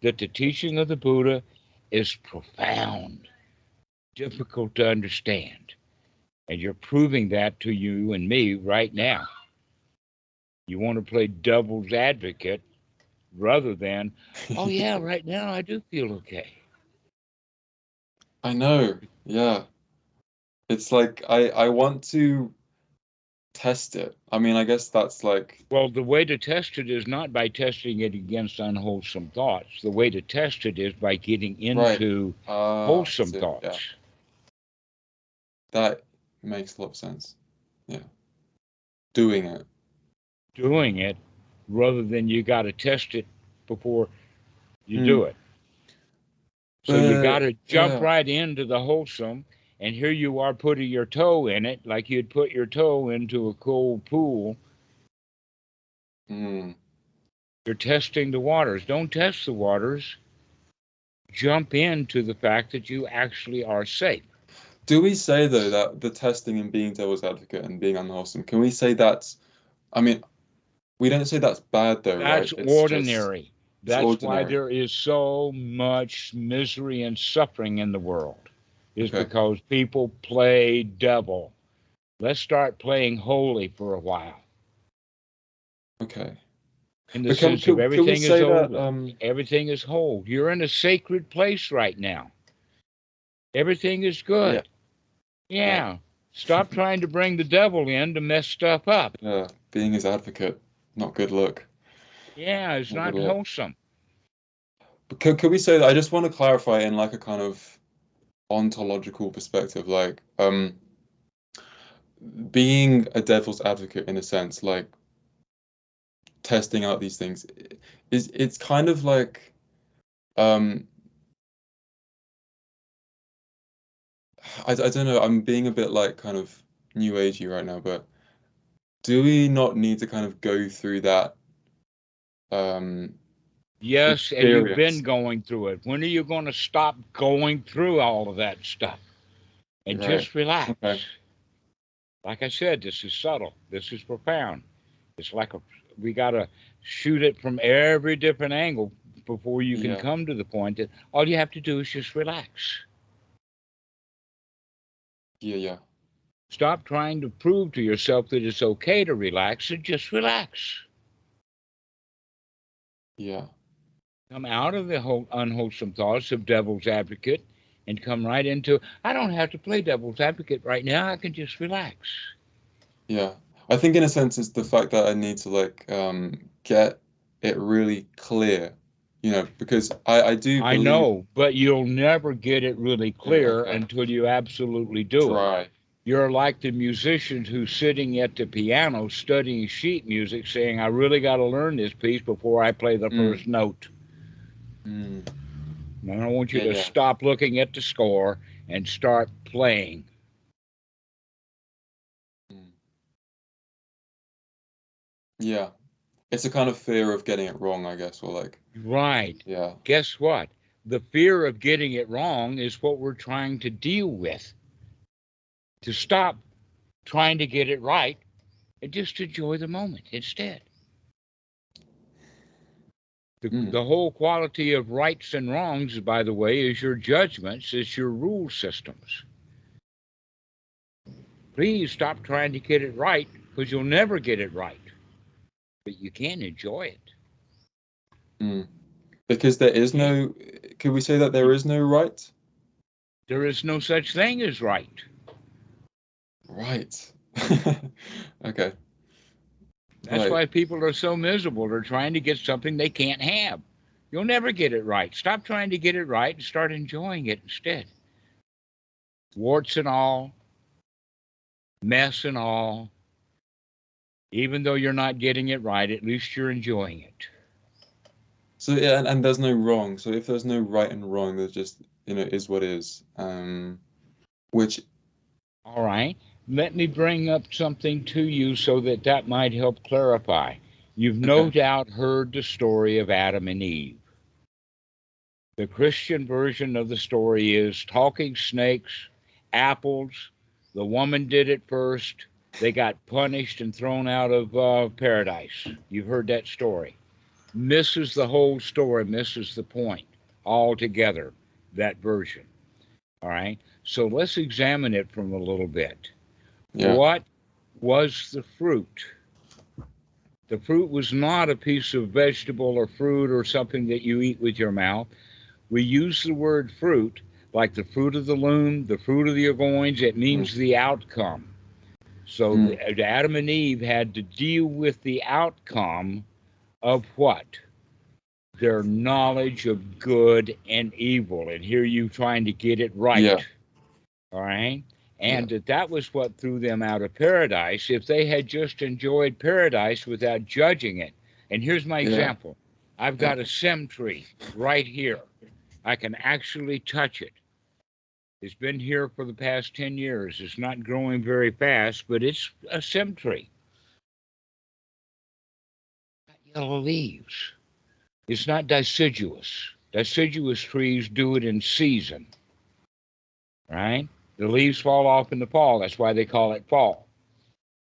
that the teaching of the Buddha is profound, difficult to understand. And you're proving that to you and me right now. You want to play devil's advocate rather than, oh, yeah, right now I do feel okay. I know. Yeah. It's like I want to test it. I mean, I guess that's like Well, the way to test it is not by testing it against unwholesome thoughts. The way to test it is by getting right. into Ah, I wholesome see. Yeah. thoughts. That makes a lot of sense. Yeah. Doing it. Doing it rather than you got to test it before you do Hmm. it. So you got But to jump yeah. right into the wholesome, and here you are putting your toe in it like you'd put your toe into a cold pool. Hmm. You're testing the waters. Don't test the waters. Jump into the fact that you actually are safe. Do we say though that the testing and being devil's advocate and being unwholesome, can we say that's I mean, we don't say that's bad though, right? That's It's just ordinary. it's That's why ordinary. there is so much misery and suffering in the world, is Okay. because people play devil. Let's start playing holy for a while. Okay. In the But sense of can we everything is say that holy, everything is whole. You're in a sacred place right now. Everything is yeah, good. yeah. Yeah. Stop trying to bring the devil in to mess stuff up. Yeah, being his advocate, not good look. Yeah, it's Not good not look. wholesome. But could we say that I just want to clarify in like a kind of ontological perspective, like being a devil's advocate in a sense, like testing out these things, it's kind of like um I don't know, I'm being a bit like kind of new agey right now, but do we not need to kind of go through that um Yes, and you've been experience? going through it. When are you going to stop going through all of that stuff and Right. just relax? Okay. Like I said, this is subtle. This is profound. It's like we got to shoot it from every different angle before you can Yeah. come to the point that all you have to do is just relax. Yeah, yeah. Stop trying to prove to yourself that it's okay to relax and just relax. Yeah. Come out of the whole unwholesome thoughts of devil's advocate and come right into, I don't have to play devil's advocate right now. I can just relax. Yeah. I think in a sense it's the fact that I need to like get it really clear, because I do I believe. know, but you'll never get it really Yeah, clear okay. until you absolutely do it. Try. You're like the musician who's sitting at the piano studying sheet music saying, I really got to learn this piece before I play the Mm, first note. mm. And I want you Yeah, to yeah. stop looking at the score and start playing. Mm. Yeah. It's a kind of fear of getting it wrong, I guess, or like, Right. yeah. Guess what? The fear of getting it wrong is what we're trying to deal with. To stop trying to get it right and just enjoy the moment instead. Mm. The whole quality of rights and wrongs, by the way, is your judgments, is your rule systems. Please stop trying to get it right because you'll never get it right, but you can enjoy it. Mm. Because there is You, no, could we say that there you, is no right? there is no such thing as right. Right. Okay. That's Right. why people are so miserable. They're trying to get something they can't have. You'll never get it right. Stop trying to get it right and start enjoying it instead. Warts and all, mess and all, even though you're not getting it right, at least you're enjoying it. So yeah, and there's no wrong. So if there's no right and wrong, there's just, is what is. Which All right. Let me bring up something to you so that that might help clarify. You've no Okay. doubt heard the story of Adam and Eve. The Christian version of the story is talking snakes, apples. The woman did it first. They got punished and thrown out of paradise. You've heard that story. Misses the whole story, misses the point altogether, that version. All right. So let's examine it from a little bit. Yeah. What was the fruit? The fruit was not a piece of vegetable or fruit or something that you eat with your mouth. We use the word fruit like the fruit of the loom, the fruit of the goins. It Mm. means the outcome. So Mm. Adam and Eve had to deal with the outcome of what? Their knowledge of good and evil. And here you trying to get it Yeah. right. All right. Yeah. And that was what threw them out of paradise. If they had just enjoyed paradise without judging it. And here's my Yeah. example. I've Yeah. got a sem tree right here. I can actually touch it. It's been here for the past 10 years. It's not growing very fast, but it's a sem tree. Yellow leaves. It's not deciduous. Deciduous trees do it in season, right? The leaves fall off in the fall. That's why they call it fall.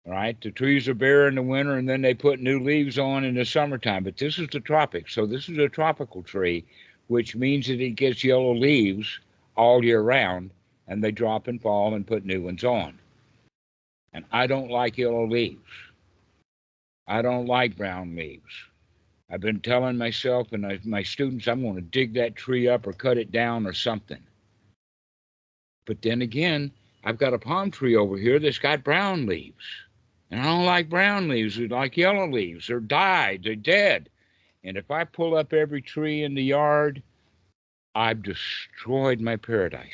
Right? The trees are bare in the winter and then they put new leaves on in the summertime. But this is the tropics. So this is a tropical tree, which means that it gets yellow leaves all year round and they drop and fall and put new ones on. And I don't like yellow leaves. I don't like brown leaves. I've been telling myself and my students, I'm going to dig that tree up or cut it down or something. But then again, I've got a palm tree over here that's got brown leaves. And I don't like brown leaves. I like yellow leaves. They're died. They're dead. And if I pull up every tree in the yard, I've destroyed my paradise.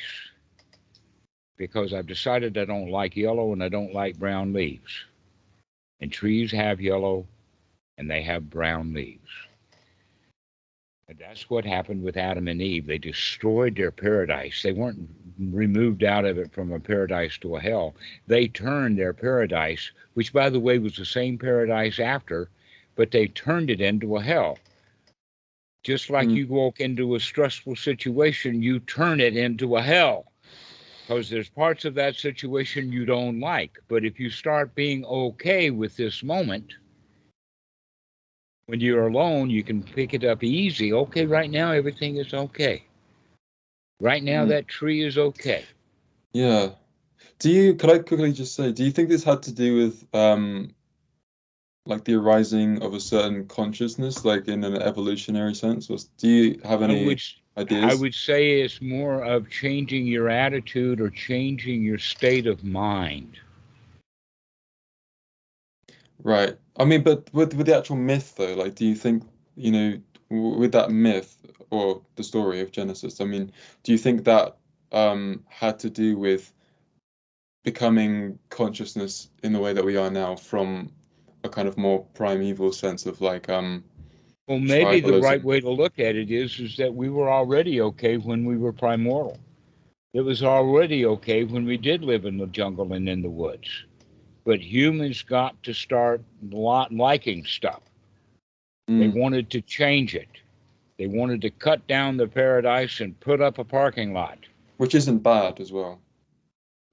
because I've decided I don't like yellow and I don't like brown leaves. And trees have yellow and they have brown leaves. And that's what happened with Adam and Eve. They destroyed their paradise. They weren't removed out of it from a paradise to a hell. They turned their paradise, which, by the way, was the same paradise after, but they turned it into a hell. Just like you walk into a stressful situation, you turn it into a hell because there's parts of that situation you don't like. But if you start being okay with this moment, when you're alone, you can pick it up easy. Okay, right now, everything is okay. Right now, that tree is okay. Yeah. Could I quickly just say, do you think this had to do with like the arising of a certain consciousness, like in an evolutionary sense? Or do you have any ideas? I would say it's more of changing your attitude or changing your state of mind. Right. I mean, but with the actual myth though, like, do you think, with that myth or the story of Genesis, I mean, do you think that had to do with becoming consciousness in the way that we are now from a kind of more primeval sense of like Well, maybe the right tribalism? way to look at it is that we were already okay when we were primordial. It was already okay when we did live in the jungle and in the woods. But humans got to start liking stuff. They wanted to change it. They wanted to cut down the paradise and put up a parking lot. Which isn't bad as well.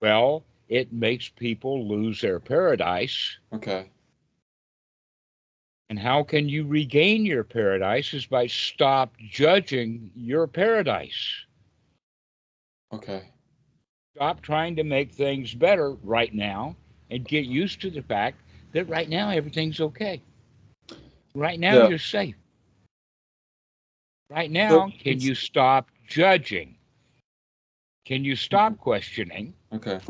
Well, it makes people lose their paradise. Okay. And how can you regain your paradise is by stop judging your paradise. Okay. Stop trying to make things better right now and get used to the fact that right now everything's okay. Right now Yeah. you're safe. Right So now, can you stop judging? Can you stop questioning? Okay.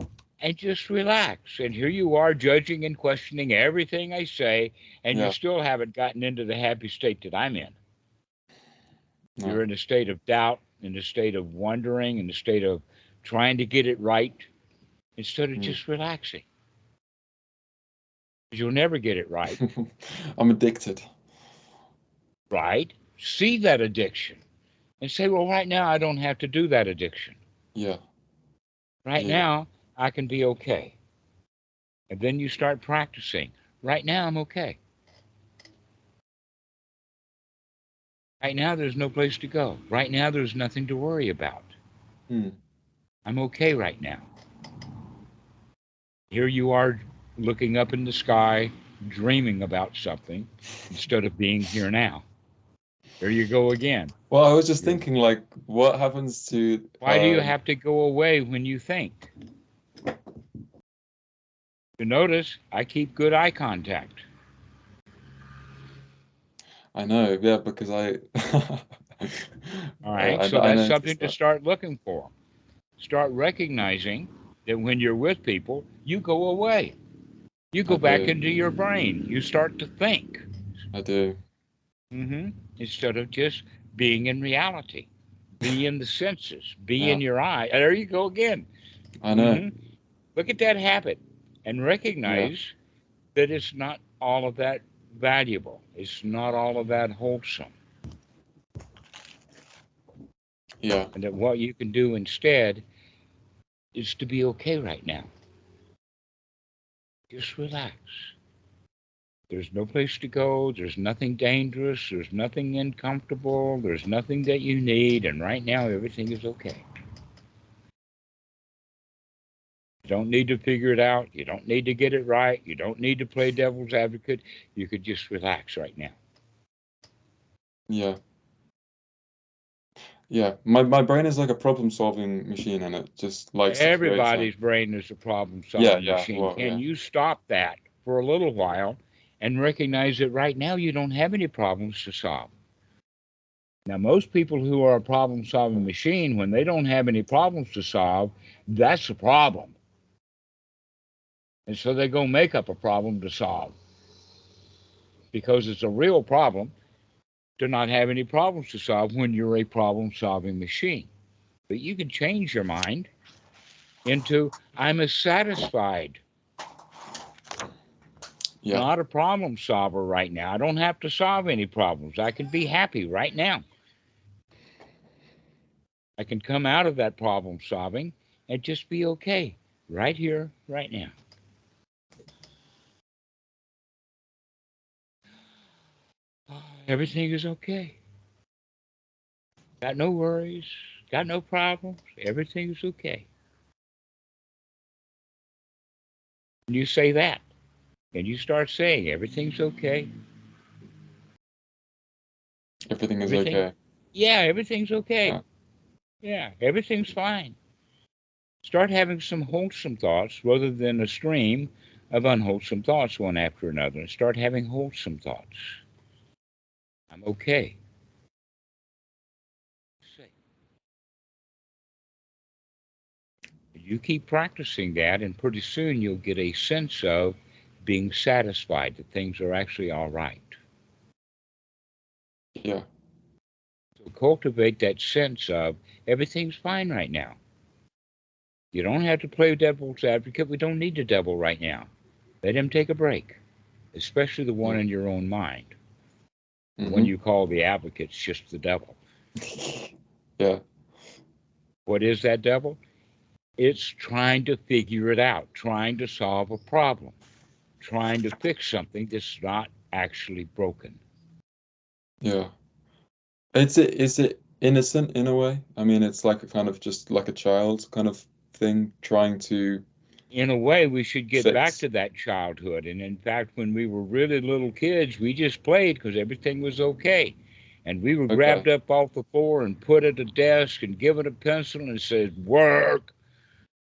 And just relax. And here you are judging and questioning everything I say, and you Yeah. still haven't gotten into the happy state that I'm in. No. You're in a state of doubt, in a state of wondering, in a state of trying to get it right instead of just relaxing. Because you'll never get it right. I'm addicted. Right? See that addiction and say, well, right now I don't have to do that addiction. Yeah. Right Yeah. now I can be okay. And then you start practicing. Right now I'm okay. Right now there's no place to go. Right now there's nothing to worry about. I'm okay right now. Here you are looking up in the sky, dreaming about something instead of being here now. There you go again. Well, I was just thinking, like, what happens to Why do you have to go away when you think? You notice I keep good eye contact. I know, yeah, because I All right, so I that's noticed something to that. start looking for. Start recognizing that when you're with people, you go away. You I go back do. into your brain. You start to think. I do. Instead of just being in reality. Be in the senses. Be Yeah. in your eye. There you go again. I know. Look at that habit and Yeah. recognize that it's not all of that valuable. It's not all of that wholesome. Yeah. And that what you can do instead is to be okay right now. Just relax. There's no place to go. There's nothing dangerous. There's nothing uncomfortable. There's nothing that you need. And right now, everything is okay. You don't need to figure it out. You don't need to get it right. You don't need to play devil's advocate. You could just relax right now. Yeah. Yeah. My brain is like a problem-solving machine, and it just likes to create Everybody's things. brain is a problem Yeah. solving Yeah. machine. Well, Can yeah. you stop that for a little while and recognize that right now you don't have any problems to solve? Now, most people who are a problem solving machine, when they don't have any problems to solve, that's a problem. And so they go make up a problem to solve because it's a real problem to not have any problems to solve when you're a problem solving machine. But you can change your mind. into I'm satisfied, Yeah. not a problem solver right now. I don't have to solve any problems. I can be happy right now. I can come out of that problem solving and just be okay right here, right now. Everything is okay. Got no worries, got no problems. Everything's okay. And you say that, and you start saying everything's okay. Everything is Everything, okay. yeah, everything's okay. Yeah. Yeah, everything's fine. Start having some wholesome thoughts rather than a stream of unwholesome thoughts one after another. Start having wholesome thoughts. I'm okay. You keep practicing that, and pretty soon you'll get a sense of being satisfied that things are actually all right. Yeah. So cultivate that sense of everything's fine right now. You don't have to play devil's advocate. We don't need the devil right now. Let him take a break, especially the one in your own mind. The one you call the advocate's just the devil. Yeah. What is that devil? It's trying to figure it out, trying to solve a problem, trying to fix something that's not actually broken. Yeah. Is it innocent in a way? I mean, it's like a kind of just like a child kind of thing trying to In a way, we should get back fix. to that childhood. And in fact, when we were really little kids, we just played because everything was okay. And we were Okay. grabbed up off the floor and put at a desk and given a pencil and said, work,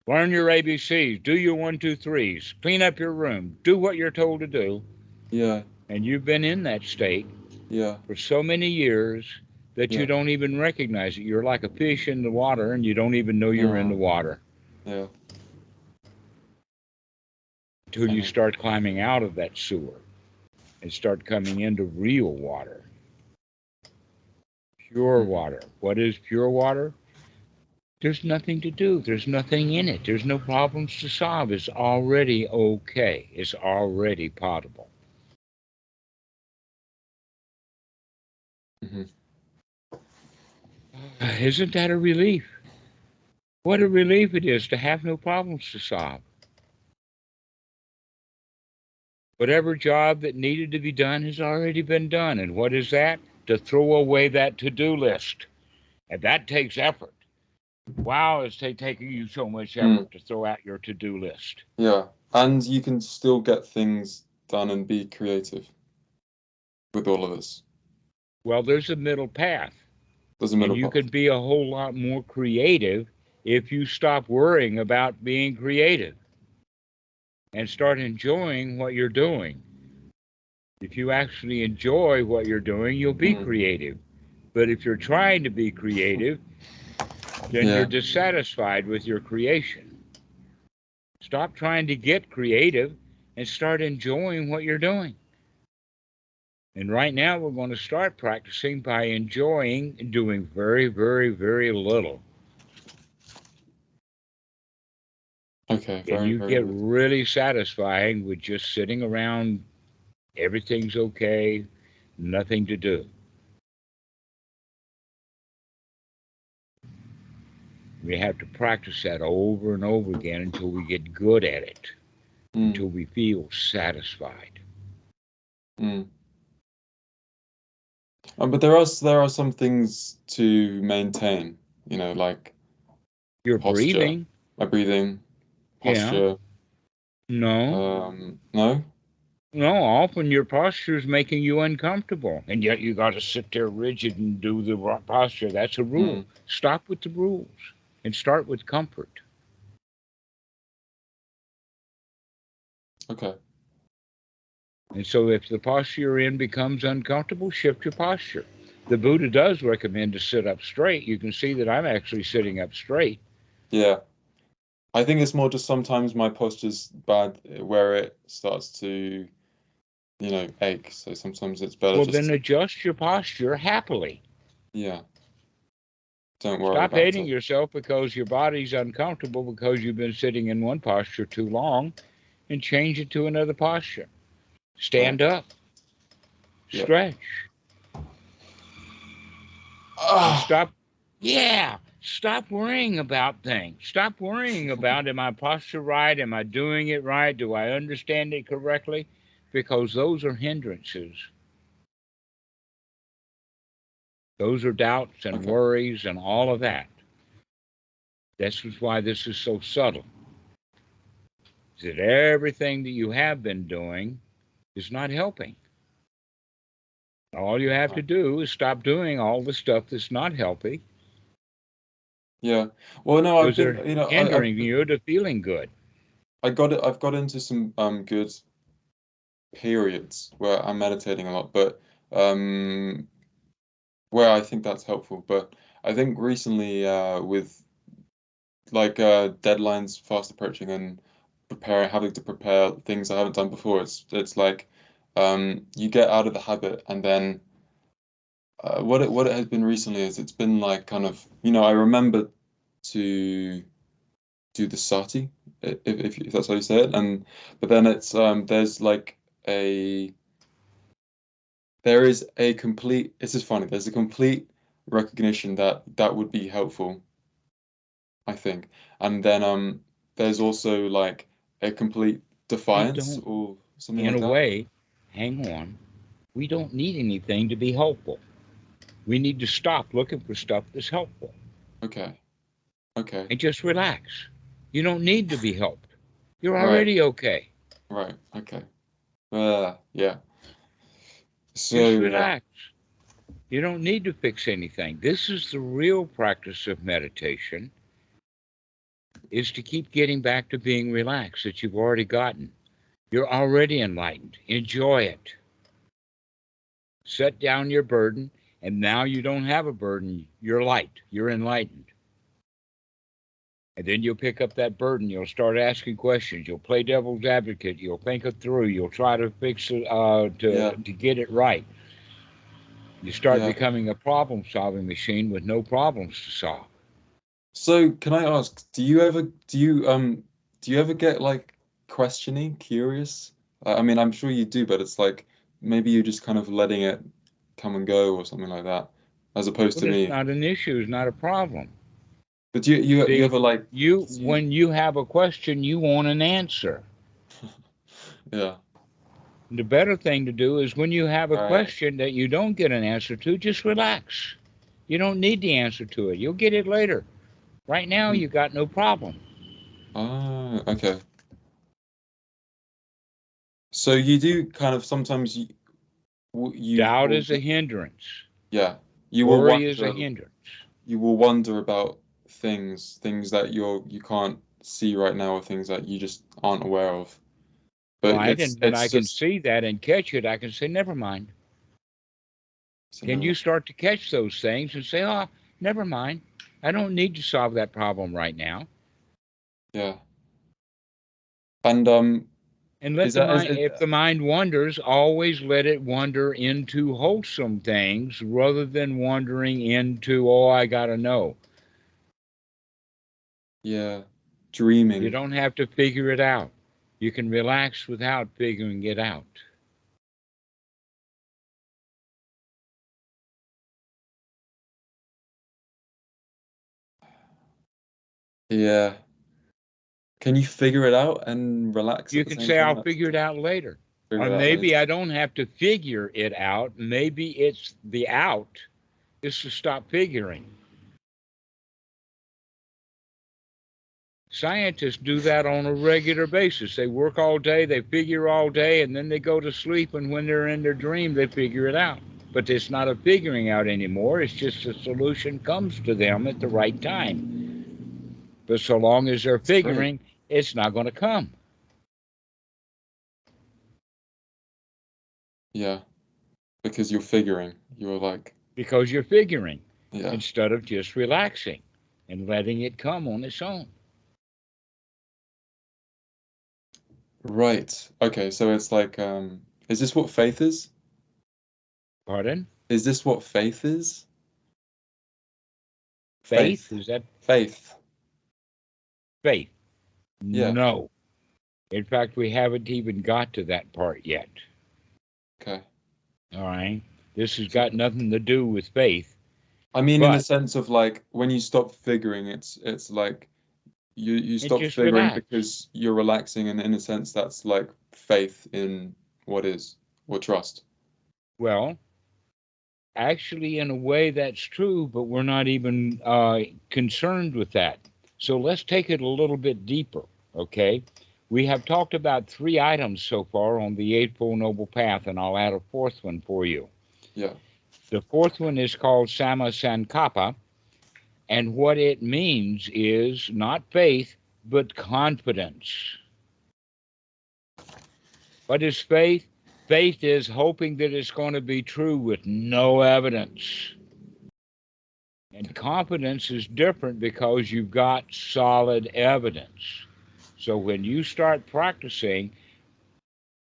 learn your ABCs, do your 1, 2, 3s, clean up your room, do what you're told to do. Yeah. And you've been in that state Yeah. for so many years that you Yeah. don't even recognize it. You're like a fish in the water and you don't even know you're in the water Yeah. until you start climbing out of that sewer and start coming into real water. Pure water. What is pure water? There's nothing to do. There's nothing in it. There's no problems to solve. It's already okay. It's already potable. Mm-hmm. Isn't that a relief? What a relief it is to have no problems to solve. Whatever job that needed to be done has already been done. And what is that? To throw away that to-do list. And that takes effort. Wow, it's taking you so much effort to throw out your to-do list. Yeah. And you can still get things done and be creative with all of this. Well, there's a middle path. There's a And middle you path. can be a whole lot more creative if you stop worrying about being creative and start enjoying what you're doing. If you actually enjoy what you're doing, you'll be creative. But if you're trying to be creative, then you're dissatisfied with your creation. Stop trying to get creative and start enjoying what you're doing. And right now, we're going to start practicing by enjoying and doing very, very, very little. Okay, And very, you very get good. really satisfying with just sitting around, everything's okay, nothing to do. We have to practice that over and over again until we get good at it, until we feel satisfied. But there are some things to maintain, you know, like Your posture, breathing, my breathing, yeah, posture. no, No? no, often your posture is making you uncomfortable, and yet you got to sit there rigid and do the posture. That's a rule. Stop with the rules and start with comfort. Okay. And so if the posture you're in becomes uncomfortable, shift your posture. The Buddha does recommend to sit up straight. You can see that I'm actually sitting up straight. Yeah. I think it's more just sometimes my posture's bad where it starts to, you know, ache. So sometimes it's better Well, then just, adjust your posture happily. yeah, Don't worry Stop about hating it. yourself because your body's uncomfortable because you've been sitting in one posture too long, and change it to another posture. Right. Stand up, Yeah. stretch, and Ah, stop worrying about things. Stop worrying about, am my posture right? Am I doing it right? Do I understand it correctly? Because those are hindrances. Those are doubts and okay. worries and all of that. This is why this is so subtle. That everything that you have been doing is not helping. All you have to Right. do is stop doing all the stuff that's not healthy, Yeah. Well, no, I've because been, they're you know, hindering you to feeling good. I've got into some good periods where I'm meditating a lot, but um where I think that's helpful. But I think recently with like deadlines fast approaching and having to prepare things I haven't done before, it's like you get out of the habit, and then what it has been recently is it's been like kind of, you know, I remember to do the sati, if that's how you say it, and but then it's there's like a there is a complete, this is funny, there's a complete recognition that that would be helpful, I think. And then there's also like a complete We defiance don't, or something in like a that. way, hang on, we don't need anything to be helpful. We need to stop looking for stuff that's helpful Okay. Okay. and just relax. You don't need to be helped. You're Right. already okay. Right. Okay. Yeah. So Just yeah. relax. You don't need to fix anything. This is the real practice of meditation, is to keep getting back to being relaxed that you've already gotten. You're already enlightened. Enjoy it. Set down your burden, and now you don't have a burden. You're light. You're enlightened. And then you'll pick up that burden. You'll start asking questions. You'll play devil's advocate. You'll think it through. You'll try to fix it, Yeah. to get it right. You start Yeah. becoming a problem solving machine with no problems to solve. So can I ask, do you ever get like questioning, curious? I mean, I'm sure you do, but it's like maybe you're just kind of letting it come and go or something like that, as opposed Well, to it's me. not an issue. It's not a problem. But you See, ever like do you, when you have a question, you want an answer. yeah, The better thing to do is when you have a right. question that you don't get an answer to, just relax. You don't need the answer to it. You'll get it later. Right now, Mm. you got no problem. Ah, okay. So you do kind of sometimes you Doubt will is a hindrance. yeah, you will Worry is a wonder hindrance. about things that you can't see right now, or things that you just aren't aware of. But Right? And when I it's can just see that and catch it, I can say, never mind. so Can never you mind. start to catch those things and say, oh, never mind. I don't need to solve that problem right now. Yeah. And And let is the that mind, if the mind wanders, always let it wander into wholesome things rather than wandering into, oh, I got to know. yeah, You dreaming. don't have to figure it out. You can relax without figuring it out. Yeah. Can you figure it out and relax at You the can same say, time? I'll That's figure it out later. figure Or it out maybe later. I don't have to figure it out. Maybe it's the out is to stop figuring. Scientists do that on a regular basis. They work all day, they figure all day, and then they go to sleep. And when they're in their dream, they figure it out. But it's not a figuring out anymore. It's just a solution comes to them at the right time. But so long as they're It's great. figuring, it's not going to come Yeah, because you're figuring. You're like, because you're figuring yeah. instead of just relaxing and letting it come on its own. Right. Okay, so it's like is this what faith is? Pardon? Is this what faith is? Faith? Is that faith? faith? Yeah. No. In fact, we haven't even got to that part yet. Okay. All right. This has So, got nothing to do with faith. I mean, in the But sense of like when you stop figuring, it's like you and stop just figuring relax. because you're relaxing, and in a sense, that's like faith in what is, or trust. Well, actually, in a way, that's true, but we're not even concerned with that. So let's take it a little bit deeper, okay? We have talked about 3 items so far on the Eightfold Noble Path, and I'll add a 4th one for you. Yeah. The 4th one is called Samma Sankappa, and what it means is not faith, but confidence. What is faith? Faith is hoping that it's going to be true with no evidence. And confidence is different because you've got solid evidence. So when you start practicing,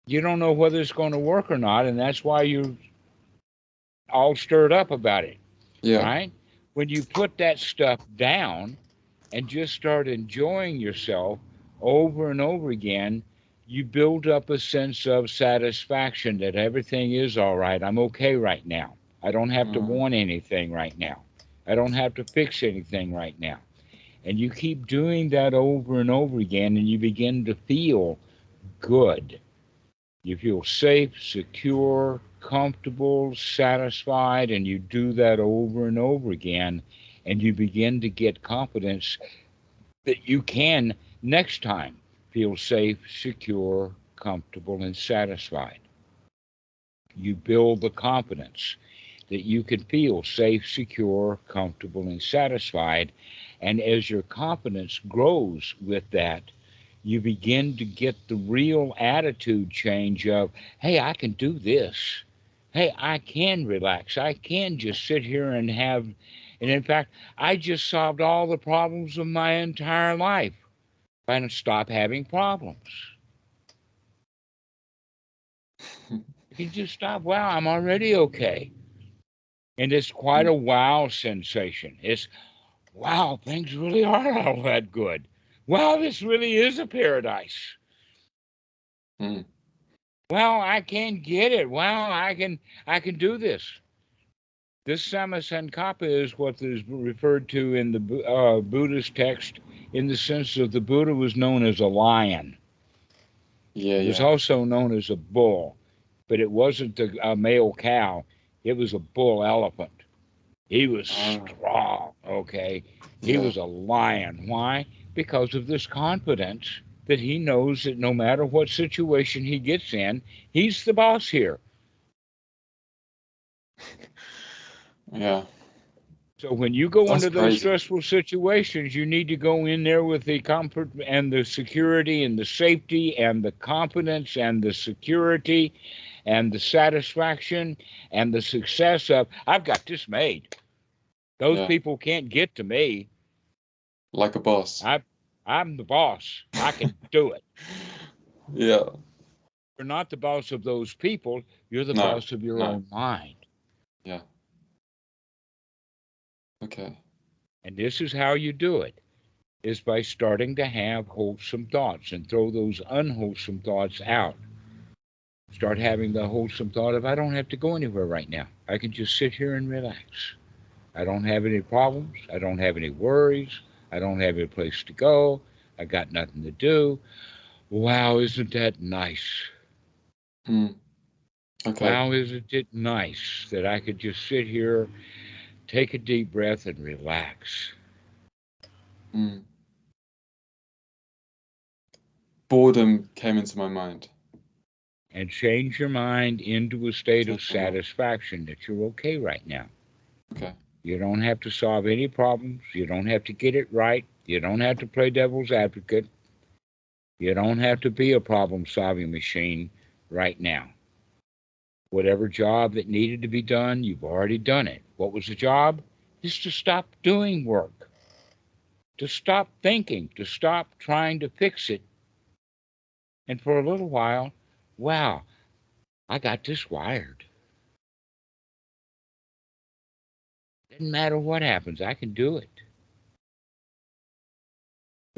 you don't know whether it's going to work or not, and that's why you're all stirred up about it, Yeah. right? When you put that stuff down and just start enjoying yourself over and over again, you build up a sense of satisfaction that everything is all right. I'm okay right now. I don't have to Mm. want anything right now. I don't have to fix anything right now. And you keep doing that over and over again, and you begin to feel good. You feel safe, secure, comfortable, satisfied, and you do that over and over again, and you begin to get confidence that you can next time feel safe, secure, comfortable, and satisfied. You build the confidence that you can feel safe, secure, comfortable, and satisfied. And as your confidence grows with that, you begin to get the real attitude change of, hey, I can do this. Hey, I can relax. I can just sit here and have, and in fact, I just solved all the problems of my entire life. I don't stop having problems. You can just stop. Wow, I'm already okay. And it's quite a wow sensation. It's, wow, things really are all that good. Wow, this really is a paradise. Mm. Wow, I can get it. Wow, I can do this. This Samasankapa is what is referred to in the Buddhist text in the sense of the Buddha was known as a lion. Yeah, He was yeah. also known as a bull, but it wasn't a male cow. It was a bull elephant. He was Ah, strong, okay? He yeah. was a lion. Why? Because of this confidence that he knows that no matter what situation he gets in, he's the boss here. Yeah. So when you go That's into those crazy. stressful situations, you need to go in there with the comfort and the security and the safety and the confidence and the security and the satisfaction and the success of, I've got this made. Those Yeah. people can't get to me. Like a boss. I, I'm the boss. I can do it. Yeah. You're not the boss of those people. You're the No. boss of your No. own mind. Yeah. Okay. And this is how you do it, is by starting to have wholesome thoughts and throw those unwholesome thoughts out. Start having the wholesome thought of, I don't have to go anywhere right now. I can just sit here and relax. I don't have any problems. I don't have any worries. I don't have any place to go. I got nothing to do. Wow, isn't that nice? Mm. Okay. Wow, isn't it nice that I could just sit here, take a deep breath, and relax? Mm. Boredom came into my mind. And change your mind into a state of Change my mind. satisfaction that you're okay right now. Okay. You don't have to solve any problems. You don't have to get it right. You don't have to play devil's advocate. You don't have to be a problem solving machine right now. Whatever job that needed to be done, you've already done it. What was the job? Is to stop doing work, to stop thinking, to stop trying to fix it. And for a little while, wow, I got this wired. Doesn't matter what happens, I can do it.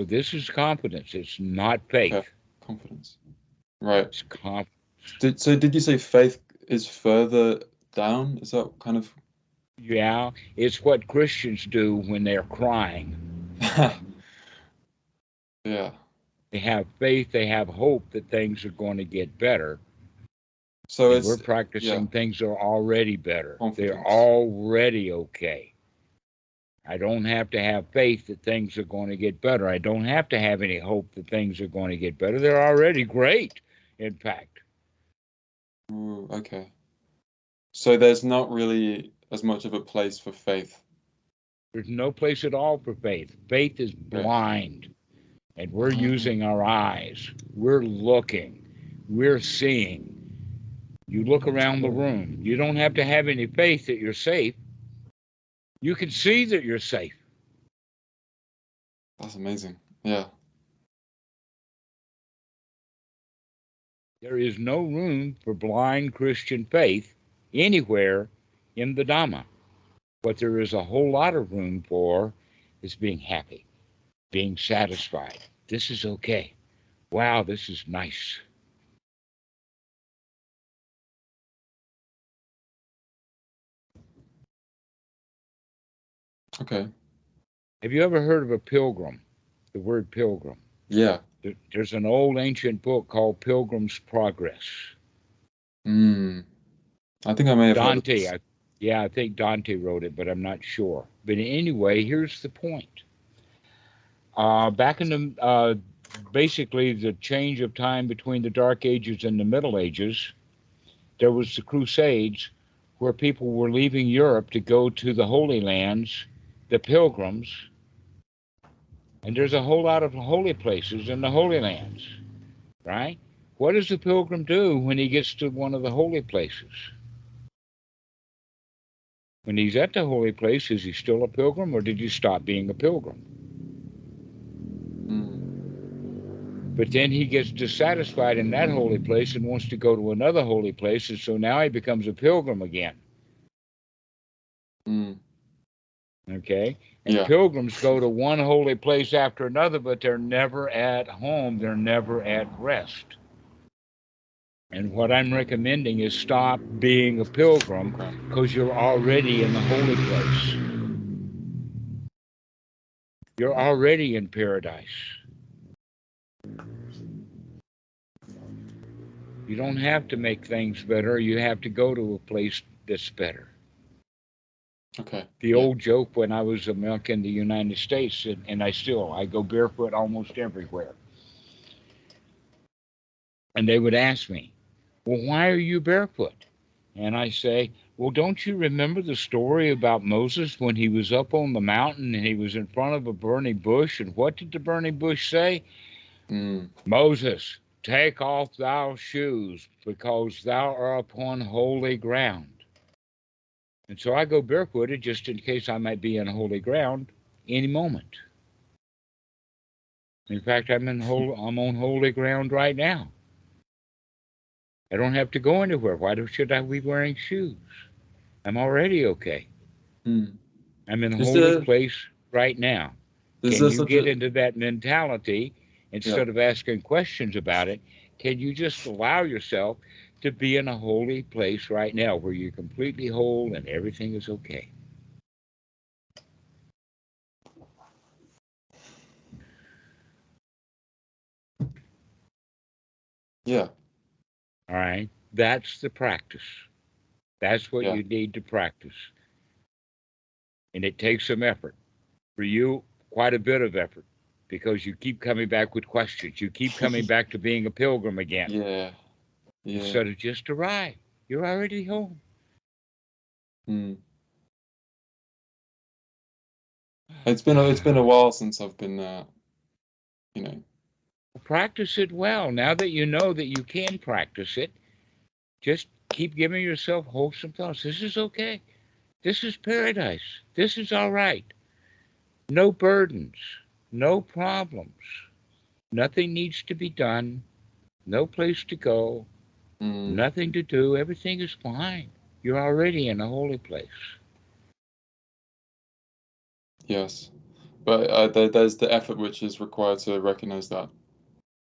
So this is confidence. It's not faith. Okay. Confidence. Right. It's confidence. Did you say faith is further down? Is that kind of... Yeah, it's what Christians do when they're crying. Yeah. They have faith, they have hope that things are going to get better. So And we're it's... practicing Yeah. things are already better. They're Confidence. already okay. I don't have to have faith that things are going to get better. I don't have to have any hope that things are going to get better. They're already great, in fact. Ooh, okay. So there's not really as much of a place for faith. There's no place at all for faith. Faith is Okay. blind, and we're Mhm. using our eyes. We're looking. We're seeing. You look around the room. You don't have to have any faith that you're safe. You can see that you're safe. That's amazing. Yeah. There is no room for blind Christian faith anywhere in the Dhamma. What there is a whole lot of room for is being happy, being satisfied. This is okay. Wow, this is nice. Okay. Have you ever heard of a pilgrim? The word pilgrim. Yeah. There's an old ancient book called Pilgrim's Progress. I think I may have heard of Dante, this. I think Dante wrote it, but I'm not sure. But anyway, here's the point. Back in the basically the change of time between the Dark Ages and the Middle Ages, there was the Crusades, where people were leaving Europe to go to the Holy Lands, the pilgrims, and there's a whole lot of holy places in the Holy Lands, right? What does the pilgrim do when he gets to one of the holy places? When he's at the holy place, is he still a pilgrim, or did he stop being a pilgrim? But then he gets dissatisfied in that holy place and wants to go to another holy place, and so now he becomes a pilgrim again. Okay? And Yeah. pilgrims go to one holy place after another, but they're never at home. They're never at rest. And what I'm recommending is stop being a pilgrim because you're already in the holy place. You're already in paradise. You don't have to make things better. You have to go to a place that's better. Okay. The old joke when I was a monk in the United States, and I go barefoot almost everywhere. And they would ask me, well, why are you barefoot? And I say, well, don't you remember the story about Moses when he was up on the mountain and he was in front of a burning bush? And what did the burning bush say? Moses, take off thy shoes, because thou art upon holy ground. And so I go barefooted just in case I might be on holy ground any moment. In fact, I'm on holy ground right now. I don't have to go anywhere. Should I be wearing shoes? I'm already okay. I'm in a holy place right now. Can you get into that mentality instead of asking questions about it? Can you just allow yourself to be in a holy place right now where you're completely whole and everything is okay? Yeah. All right. That's the practice. That's what Yeah. you need to practice. And it takes some effort. For you, quite a bit of effort, because you keep coming back with questions. You keep coming back to being a pilgrim again. Yeah. Instead of just arrive. You're already home. It's been a while since I've been Practice it well. Now that you know that you can practice it, just keep giving yourself wholesome thoughts. This is okay. This is paradise. This is all right. No burdens. No problems. Nothing needs to be done. No place to go. Nothing to do. Everything is fine. You're already in a holy place. Yes. But there's the effort which is required to recognize that.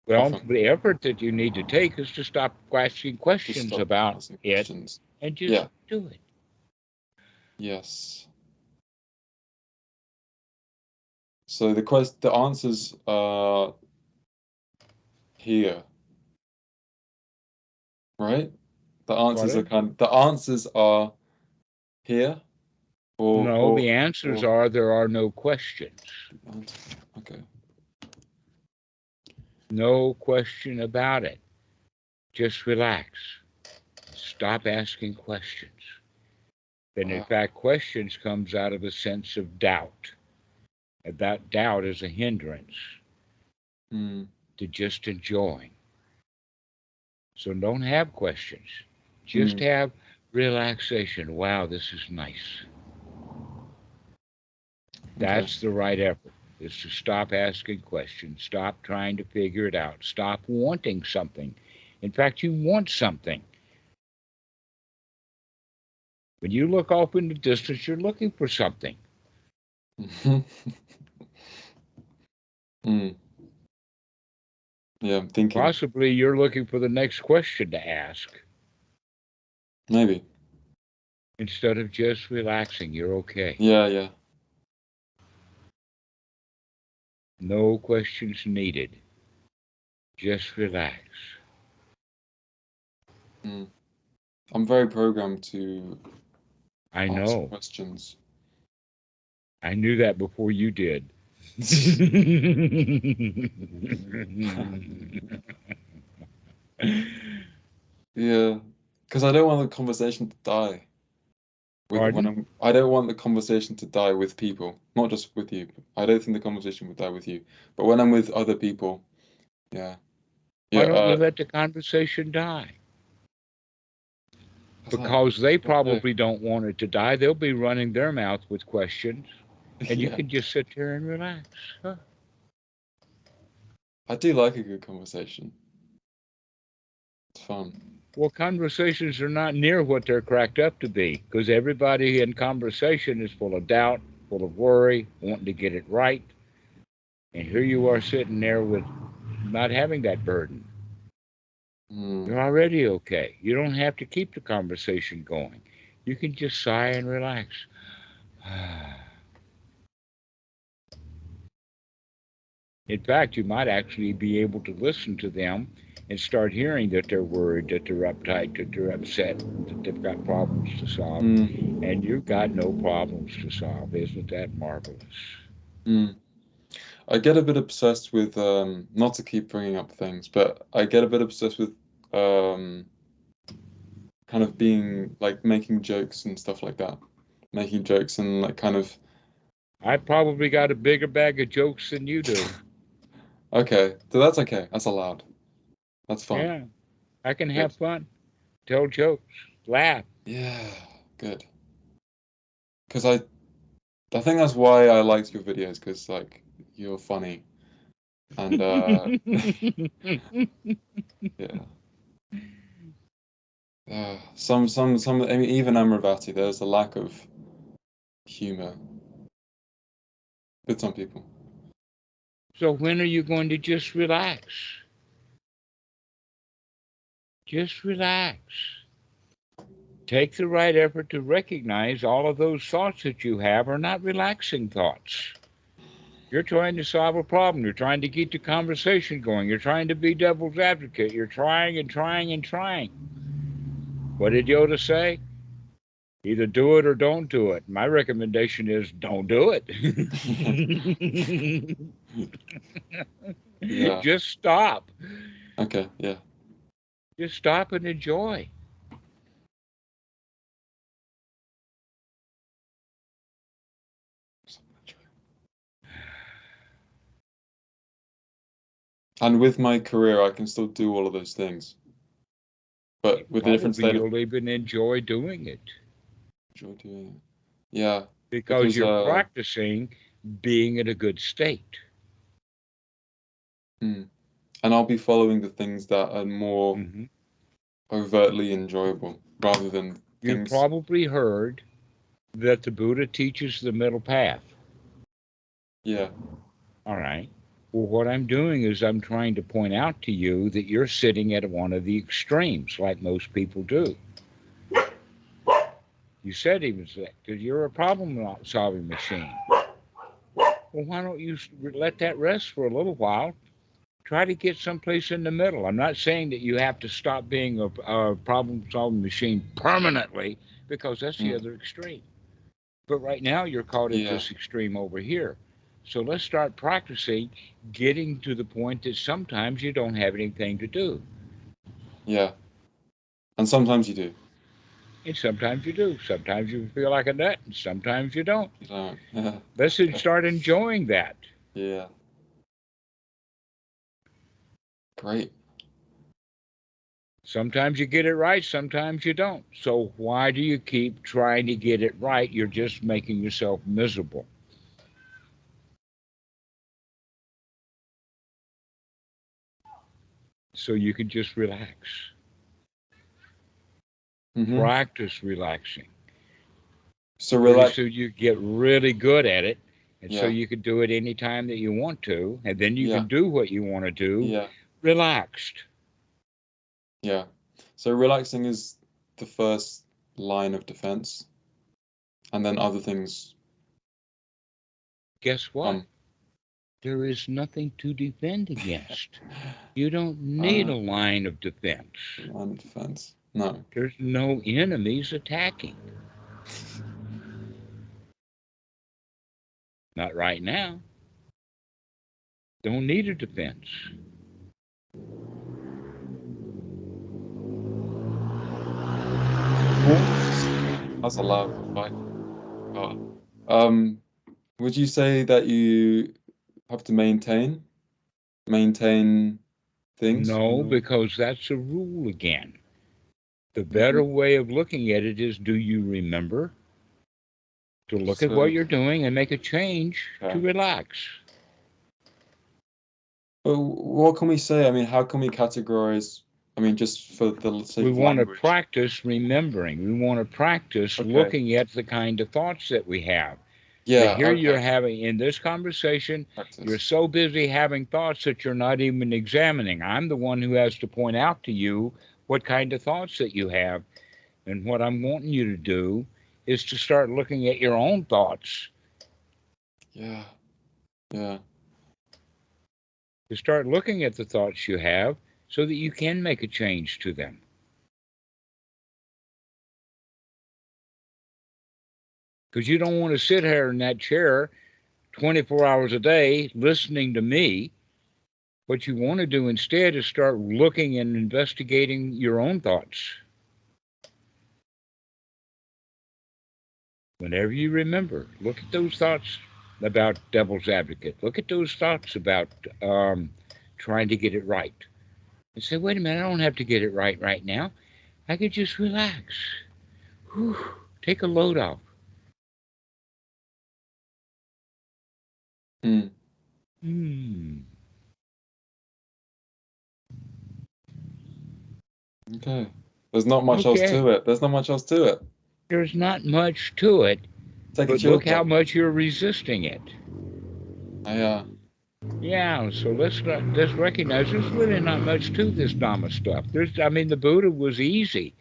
Well, Often. the effort that you need to take is to stop asking questions stop about asking it questions. and just Yeah. do it. Yes. So the answers are here, right? The answers are here, No, the answers are there are no questions. Okay. No question about it. Just relax. Stop asking questions. And in fact, questions comes out of a sense of doubt. And that doubt is a hindrance to just enjoying. So don't have questions. Just have relaxation. Wow, this is nice. That's the right effort, is to stop asking questions. Stop trying to figure it out. Stop wanting something. In fact, you want something. When you look off in the distance, you're looking for something. Yeah, I'm thinking. Possibly you're looking for the next question to ask. Maybe. Instead of just relaxing, you're okay. Yeah. No questions needed. Just relax. I'm very programmed to ask questions. I knew that before you did. Yeah, because I don't want the conversation to die. I don't want the conversation to die with people, not just with you. I don't think the conversation would die with you, but when I'm with other people, yeah. Why don't you let the conversation die? Because they probably don't want it to die. They'll be running their mouth with questions, and you can just sit there and relax. Huh? I do like a good conversation. It's fun. Well, conversations are not near what they're cracked up to be, because everybody in conversation is full of doubt, full of worry, wanting to get it right. And here you are sitting there with not having that burden. You're already okay. You don't have to keep the conversation going. You can just sigh and relax. In fact, you might actually be able to listen to them and start hearing that they're worried, that they're uptight, that they're upset, that they've got problems to solve. And you've got no problems to solve. Isn't that marvelous? I get a bit obsessed with, not to keep bringing up things, but I get a bit obsessed with kind of being like making jokes and stuff like that. Making jokes and like kind of. I probably got a bigger bag of jokes than you do. Okay, so that's okay. That's allowed. That's fun. Yeah, I can have fun, tell jokes, laugh. Yeah, good. Because I think that's why I liked your videos, because like you're funny, and yeah. Some. I mean, even Amravati, there's a lack of humor with some people. So when are you going to just relax? Just relax. Take the right effort to recognize all of those thoughts that you have are not relaxing thoughts. You're trying to solve a problem. You're trying to keep the conversation going. You're trying to be devil's advocate. You're trying and trying and trying. What did Yoda say? Either do it or don't do it. My recommendation is don't do it. Yeah. Just stop. Okay, yeah. Just stop and enjoy. And with my career, I can still do all of those things, but with a different state. You'll even enjoy doing it. Enjoy doing it. Yeah. Because you're practicing being in a good state. And I'll be following the things that are more overtly enjoyable rather than You've probably heard that the Buddha teaches the middle path. Yeah. All right. Well, what I'm doing is I'm trying to point out to you that you're sitting at one of the extremes, like most people do. You said he was that because you're a problem-solving machine. Well, why don't you let that rest for a little while? Try to get someplace in the middle. I'm not saying that you have to stop being a problem-solving machine permanently, because that's the Mm. other extreme. But right now you're caught at Yeah. this extreme over here. So let's start practicing getting to the point that sometimes you don't have anything to do. Yeah. And sometimes you do. And sometimes you do. Sometimes you feel like a nut, and sometimes you don't. You don't. Yeah. Let's start enjoying that. Yeah. Great. Sometimes you get it right, sometimes you don't. So why do you keep trying to get it right? You're just making yourself miserable. So you can just relax. Mm-hmm. Practice relaxing. So Pretty relax. soon you get really good at it. And so Yeah. you can do it anytime that you want to. And then you Yeah. can do what you want to do Yeah. relaxed. Yeah. So relaxing is the first line of defense, and then other things Guess what? come. There is nothing to defend against. You don't need a line of defense. Line of defense. No. There's no enemies attacking. Not right now. Don't need a defense. That's a loud fight. Oh. Would you say that you have to maintain things? No, because that's a rule again. The Mhm. better way of looking at it is, do you remember to look at what So, you're doing and make a change to okay. relax? But what can we say? I mean, how can we categorize? I mean, just for the sake We of want to language. practice remembering. We want to practice Okay. looking at the kind of thoughts that we have. Yeah, But here okay. you're having, in this conversation, Practice. you're so busy having thoughts that you're not even examining. I'm the one who has to point out to you what kind of thoughts that you have. And what I'm wanting you to do is to start looking at your own thoughts. Yeah. Yeah. To start looking at the thoughts you have so that you can make a change to them. Because you don't want to sit here in that chair 24 hours a day listening to me. What you want to do instead is start looking and investigating your own thoughts. Whenever you remember, look at those thoughts about devil's advocate. Look at those thoughts about trying to get it right. And say, wait a minute, I don't have to get it right now. I could just relax. Whew, take a load off. Hmm. Okay. There's not much else Okay. to it. There's not much else to it. There's not much to it, Take a but chill look how pill. much you're resisting it. Yeah. Yeah, so let's recognize there's really not much to this Dhamma stuff. The Buddha was easy,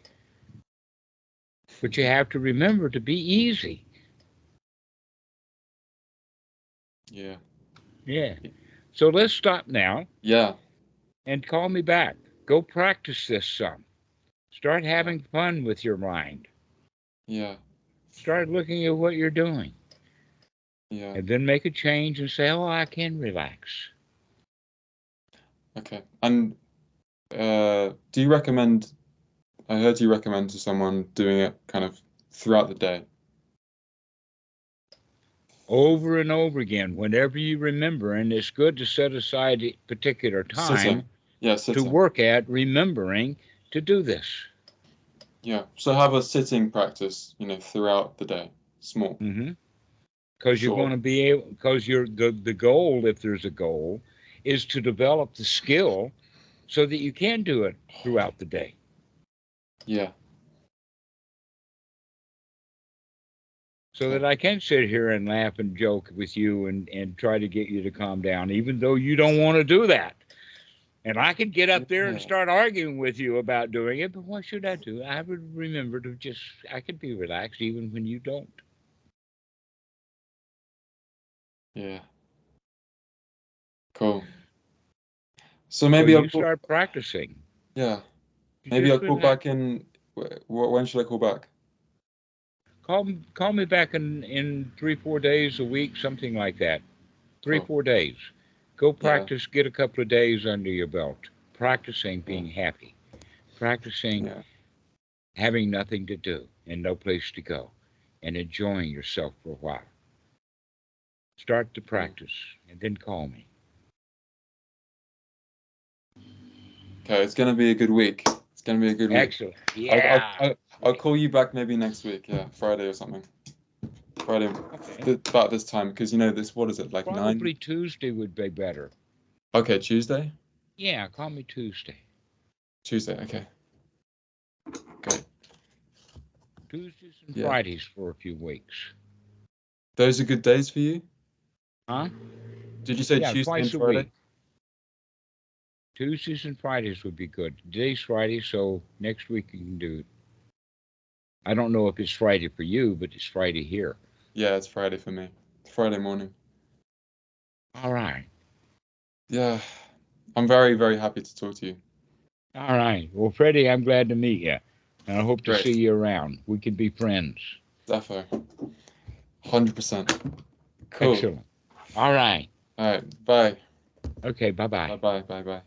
but you have to remember to be easy. Yeah. Yeah. So let's stop now Yeah. and call me back. Go practice this some. Start having fun with your mind. Yeah. Start looking at what you're doing. Yeah. And then make a change and say, oh, I can relax. Okay. And do you recommend, I heard you recommend to someone doing it kind of throughout the day. Over and over again, whenever you remember, and it's good to set aside a particular time Sitting. Yeah, to sitting. work at remembering to do this. Yeah. So have a sitting practice, throughout the day. Small. Because you're Short. going to be able, because the goal, if there's a goal, is to develop the skill so that you can do it throughout the day. Yeah. so that I can sit here and laugh and joke with you and try to get you to calm down, even though you don't want to do that. And I could get up there and start arguing with you about doing it, but what should I do? I would remember to just, I could be relaxed even when you don't. Yeah. Cool. So maybe I'll start practicing. Yeah. Maybe I'll call back in. When should I call back? Call me back in 3-4 days, a week, something like that. 3-4 days. Go practice. Get a couple of days under your belt. Practicing being happy. Practicing having nothing to do and no place to go, and enjoying yourself for a while. Start to practice and then call me. Okay, it's gonna be a good week. It's gonna be a good week. Excellent. Yeah. I'll call you back maybe next week. Yeah, Friday or something. Friday, about this time, because you know this. What is it, like 9? Probably Tuesday would be better. Okay, Tuesday. Yeah, call me Tuesday. Tuesday. Okay. Great. Tuesdays and Fridays for a few weeks. Those are good days for you? Huh? Did you say Tuesday and Friday? Week. Tuesdays and Fridays would be good. Today's Friday, so next week you can do it. I don't know if it's Friday for you, but it's Friday here. Yeah, it's Friday for me. It's Friday morning. All right. Yeah. I'm very, very happy to talk to you. All right. Well, Freddie, I'm glad to meet you. And I hope to see you around. We can be friends. Defo. 100%. Cool. Excellent. All right. All right. Bye. Okay. Bye-bye. Bye-bye. Bye-bye.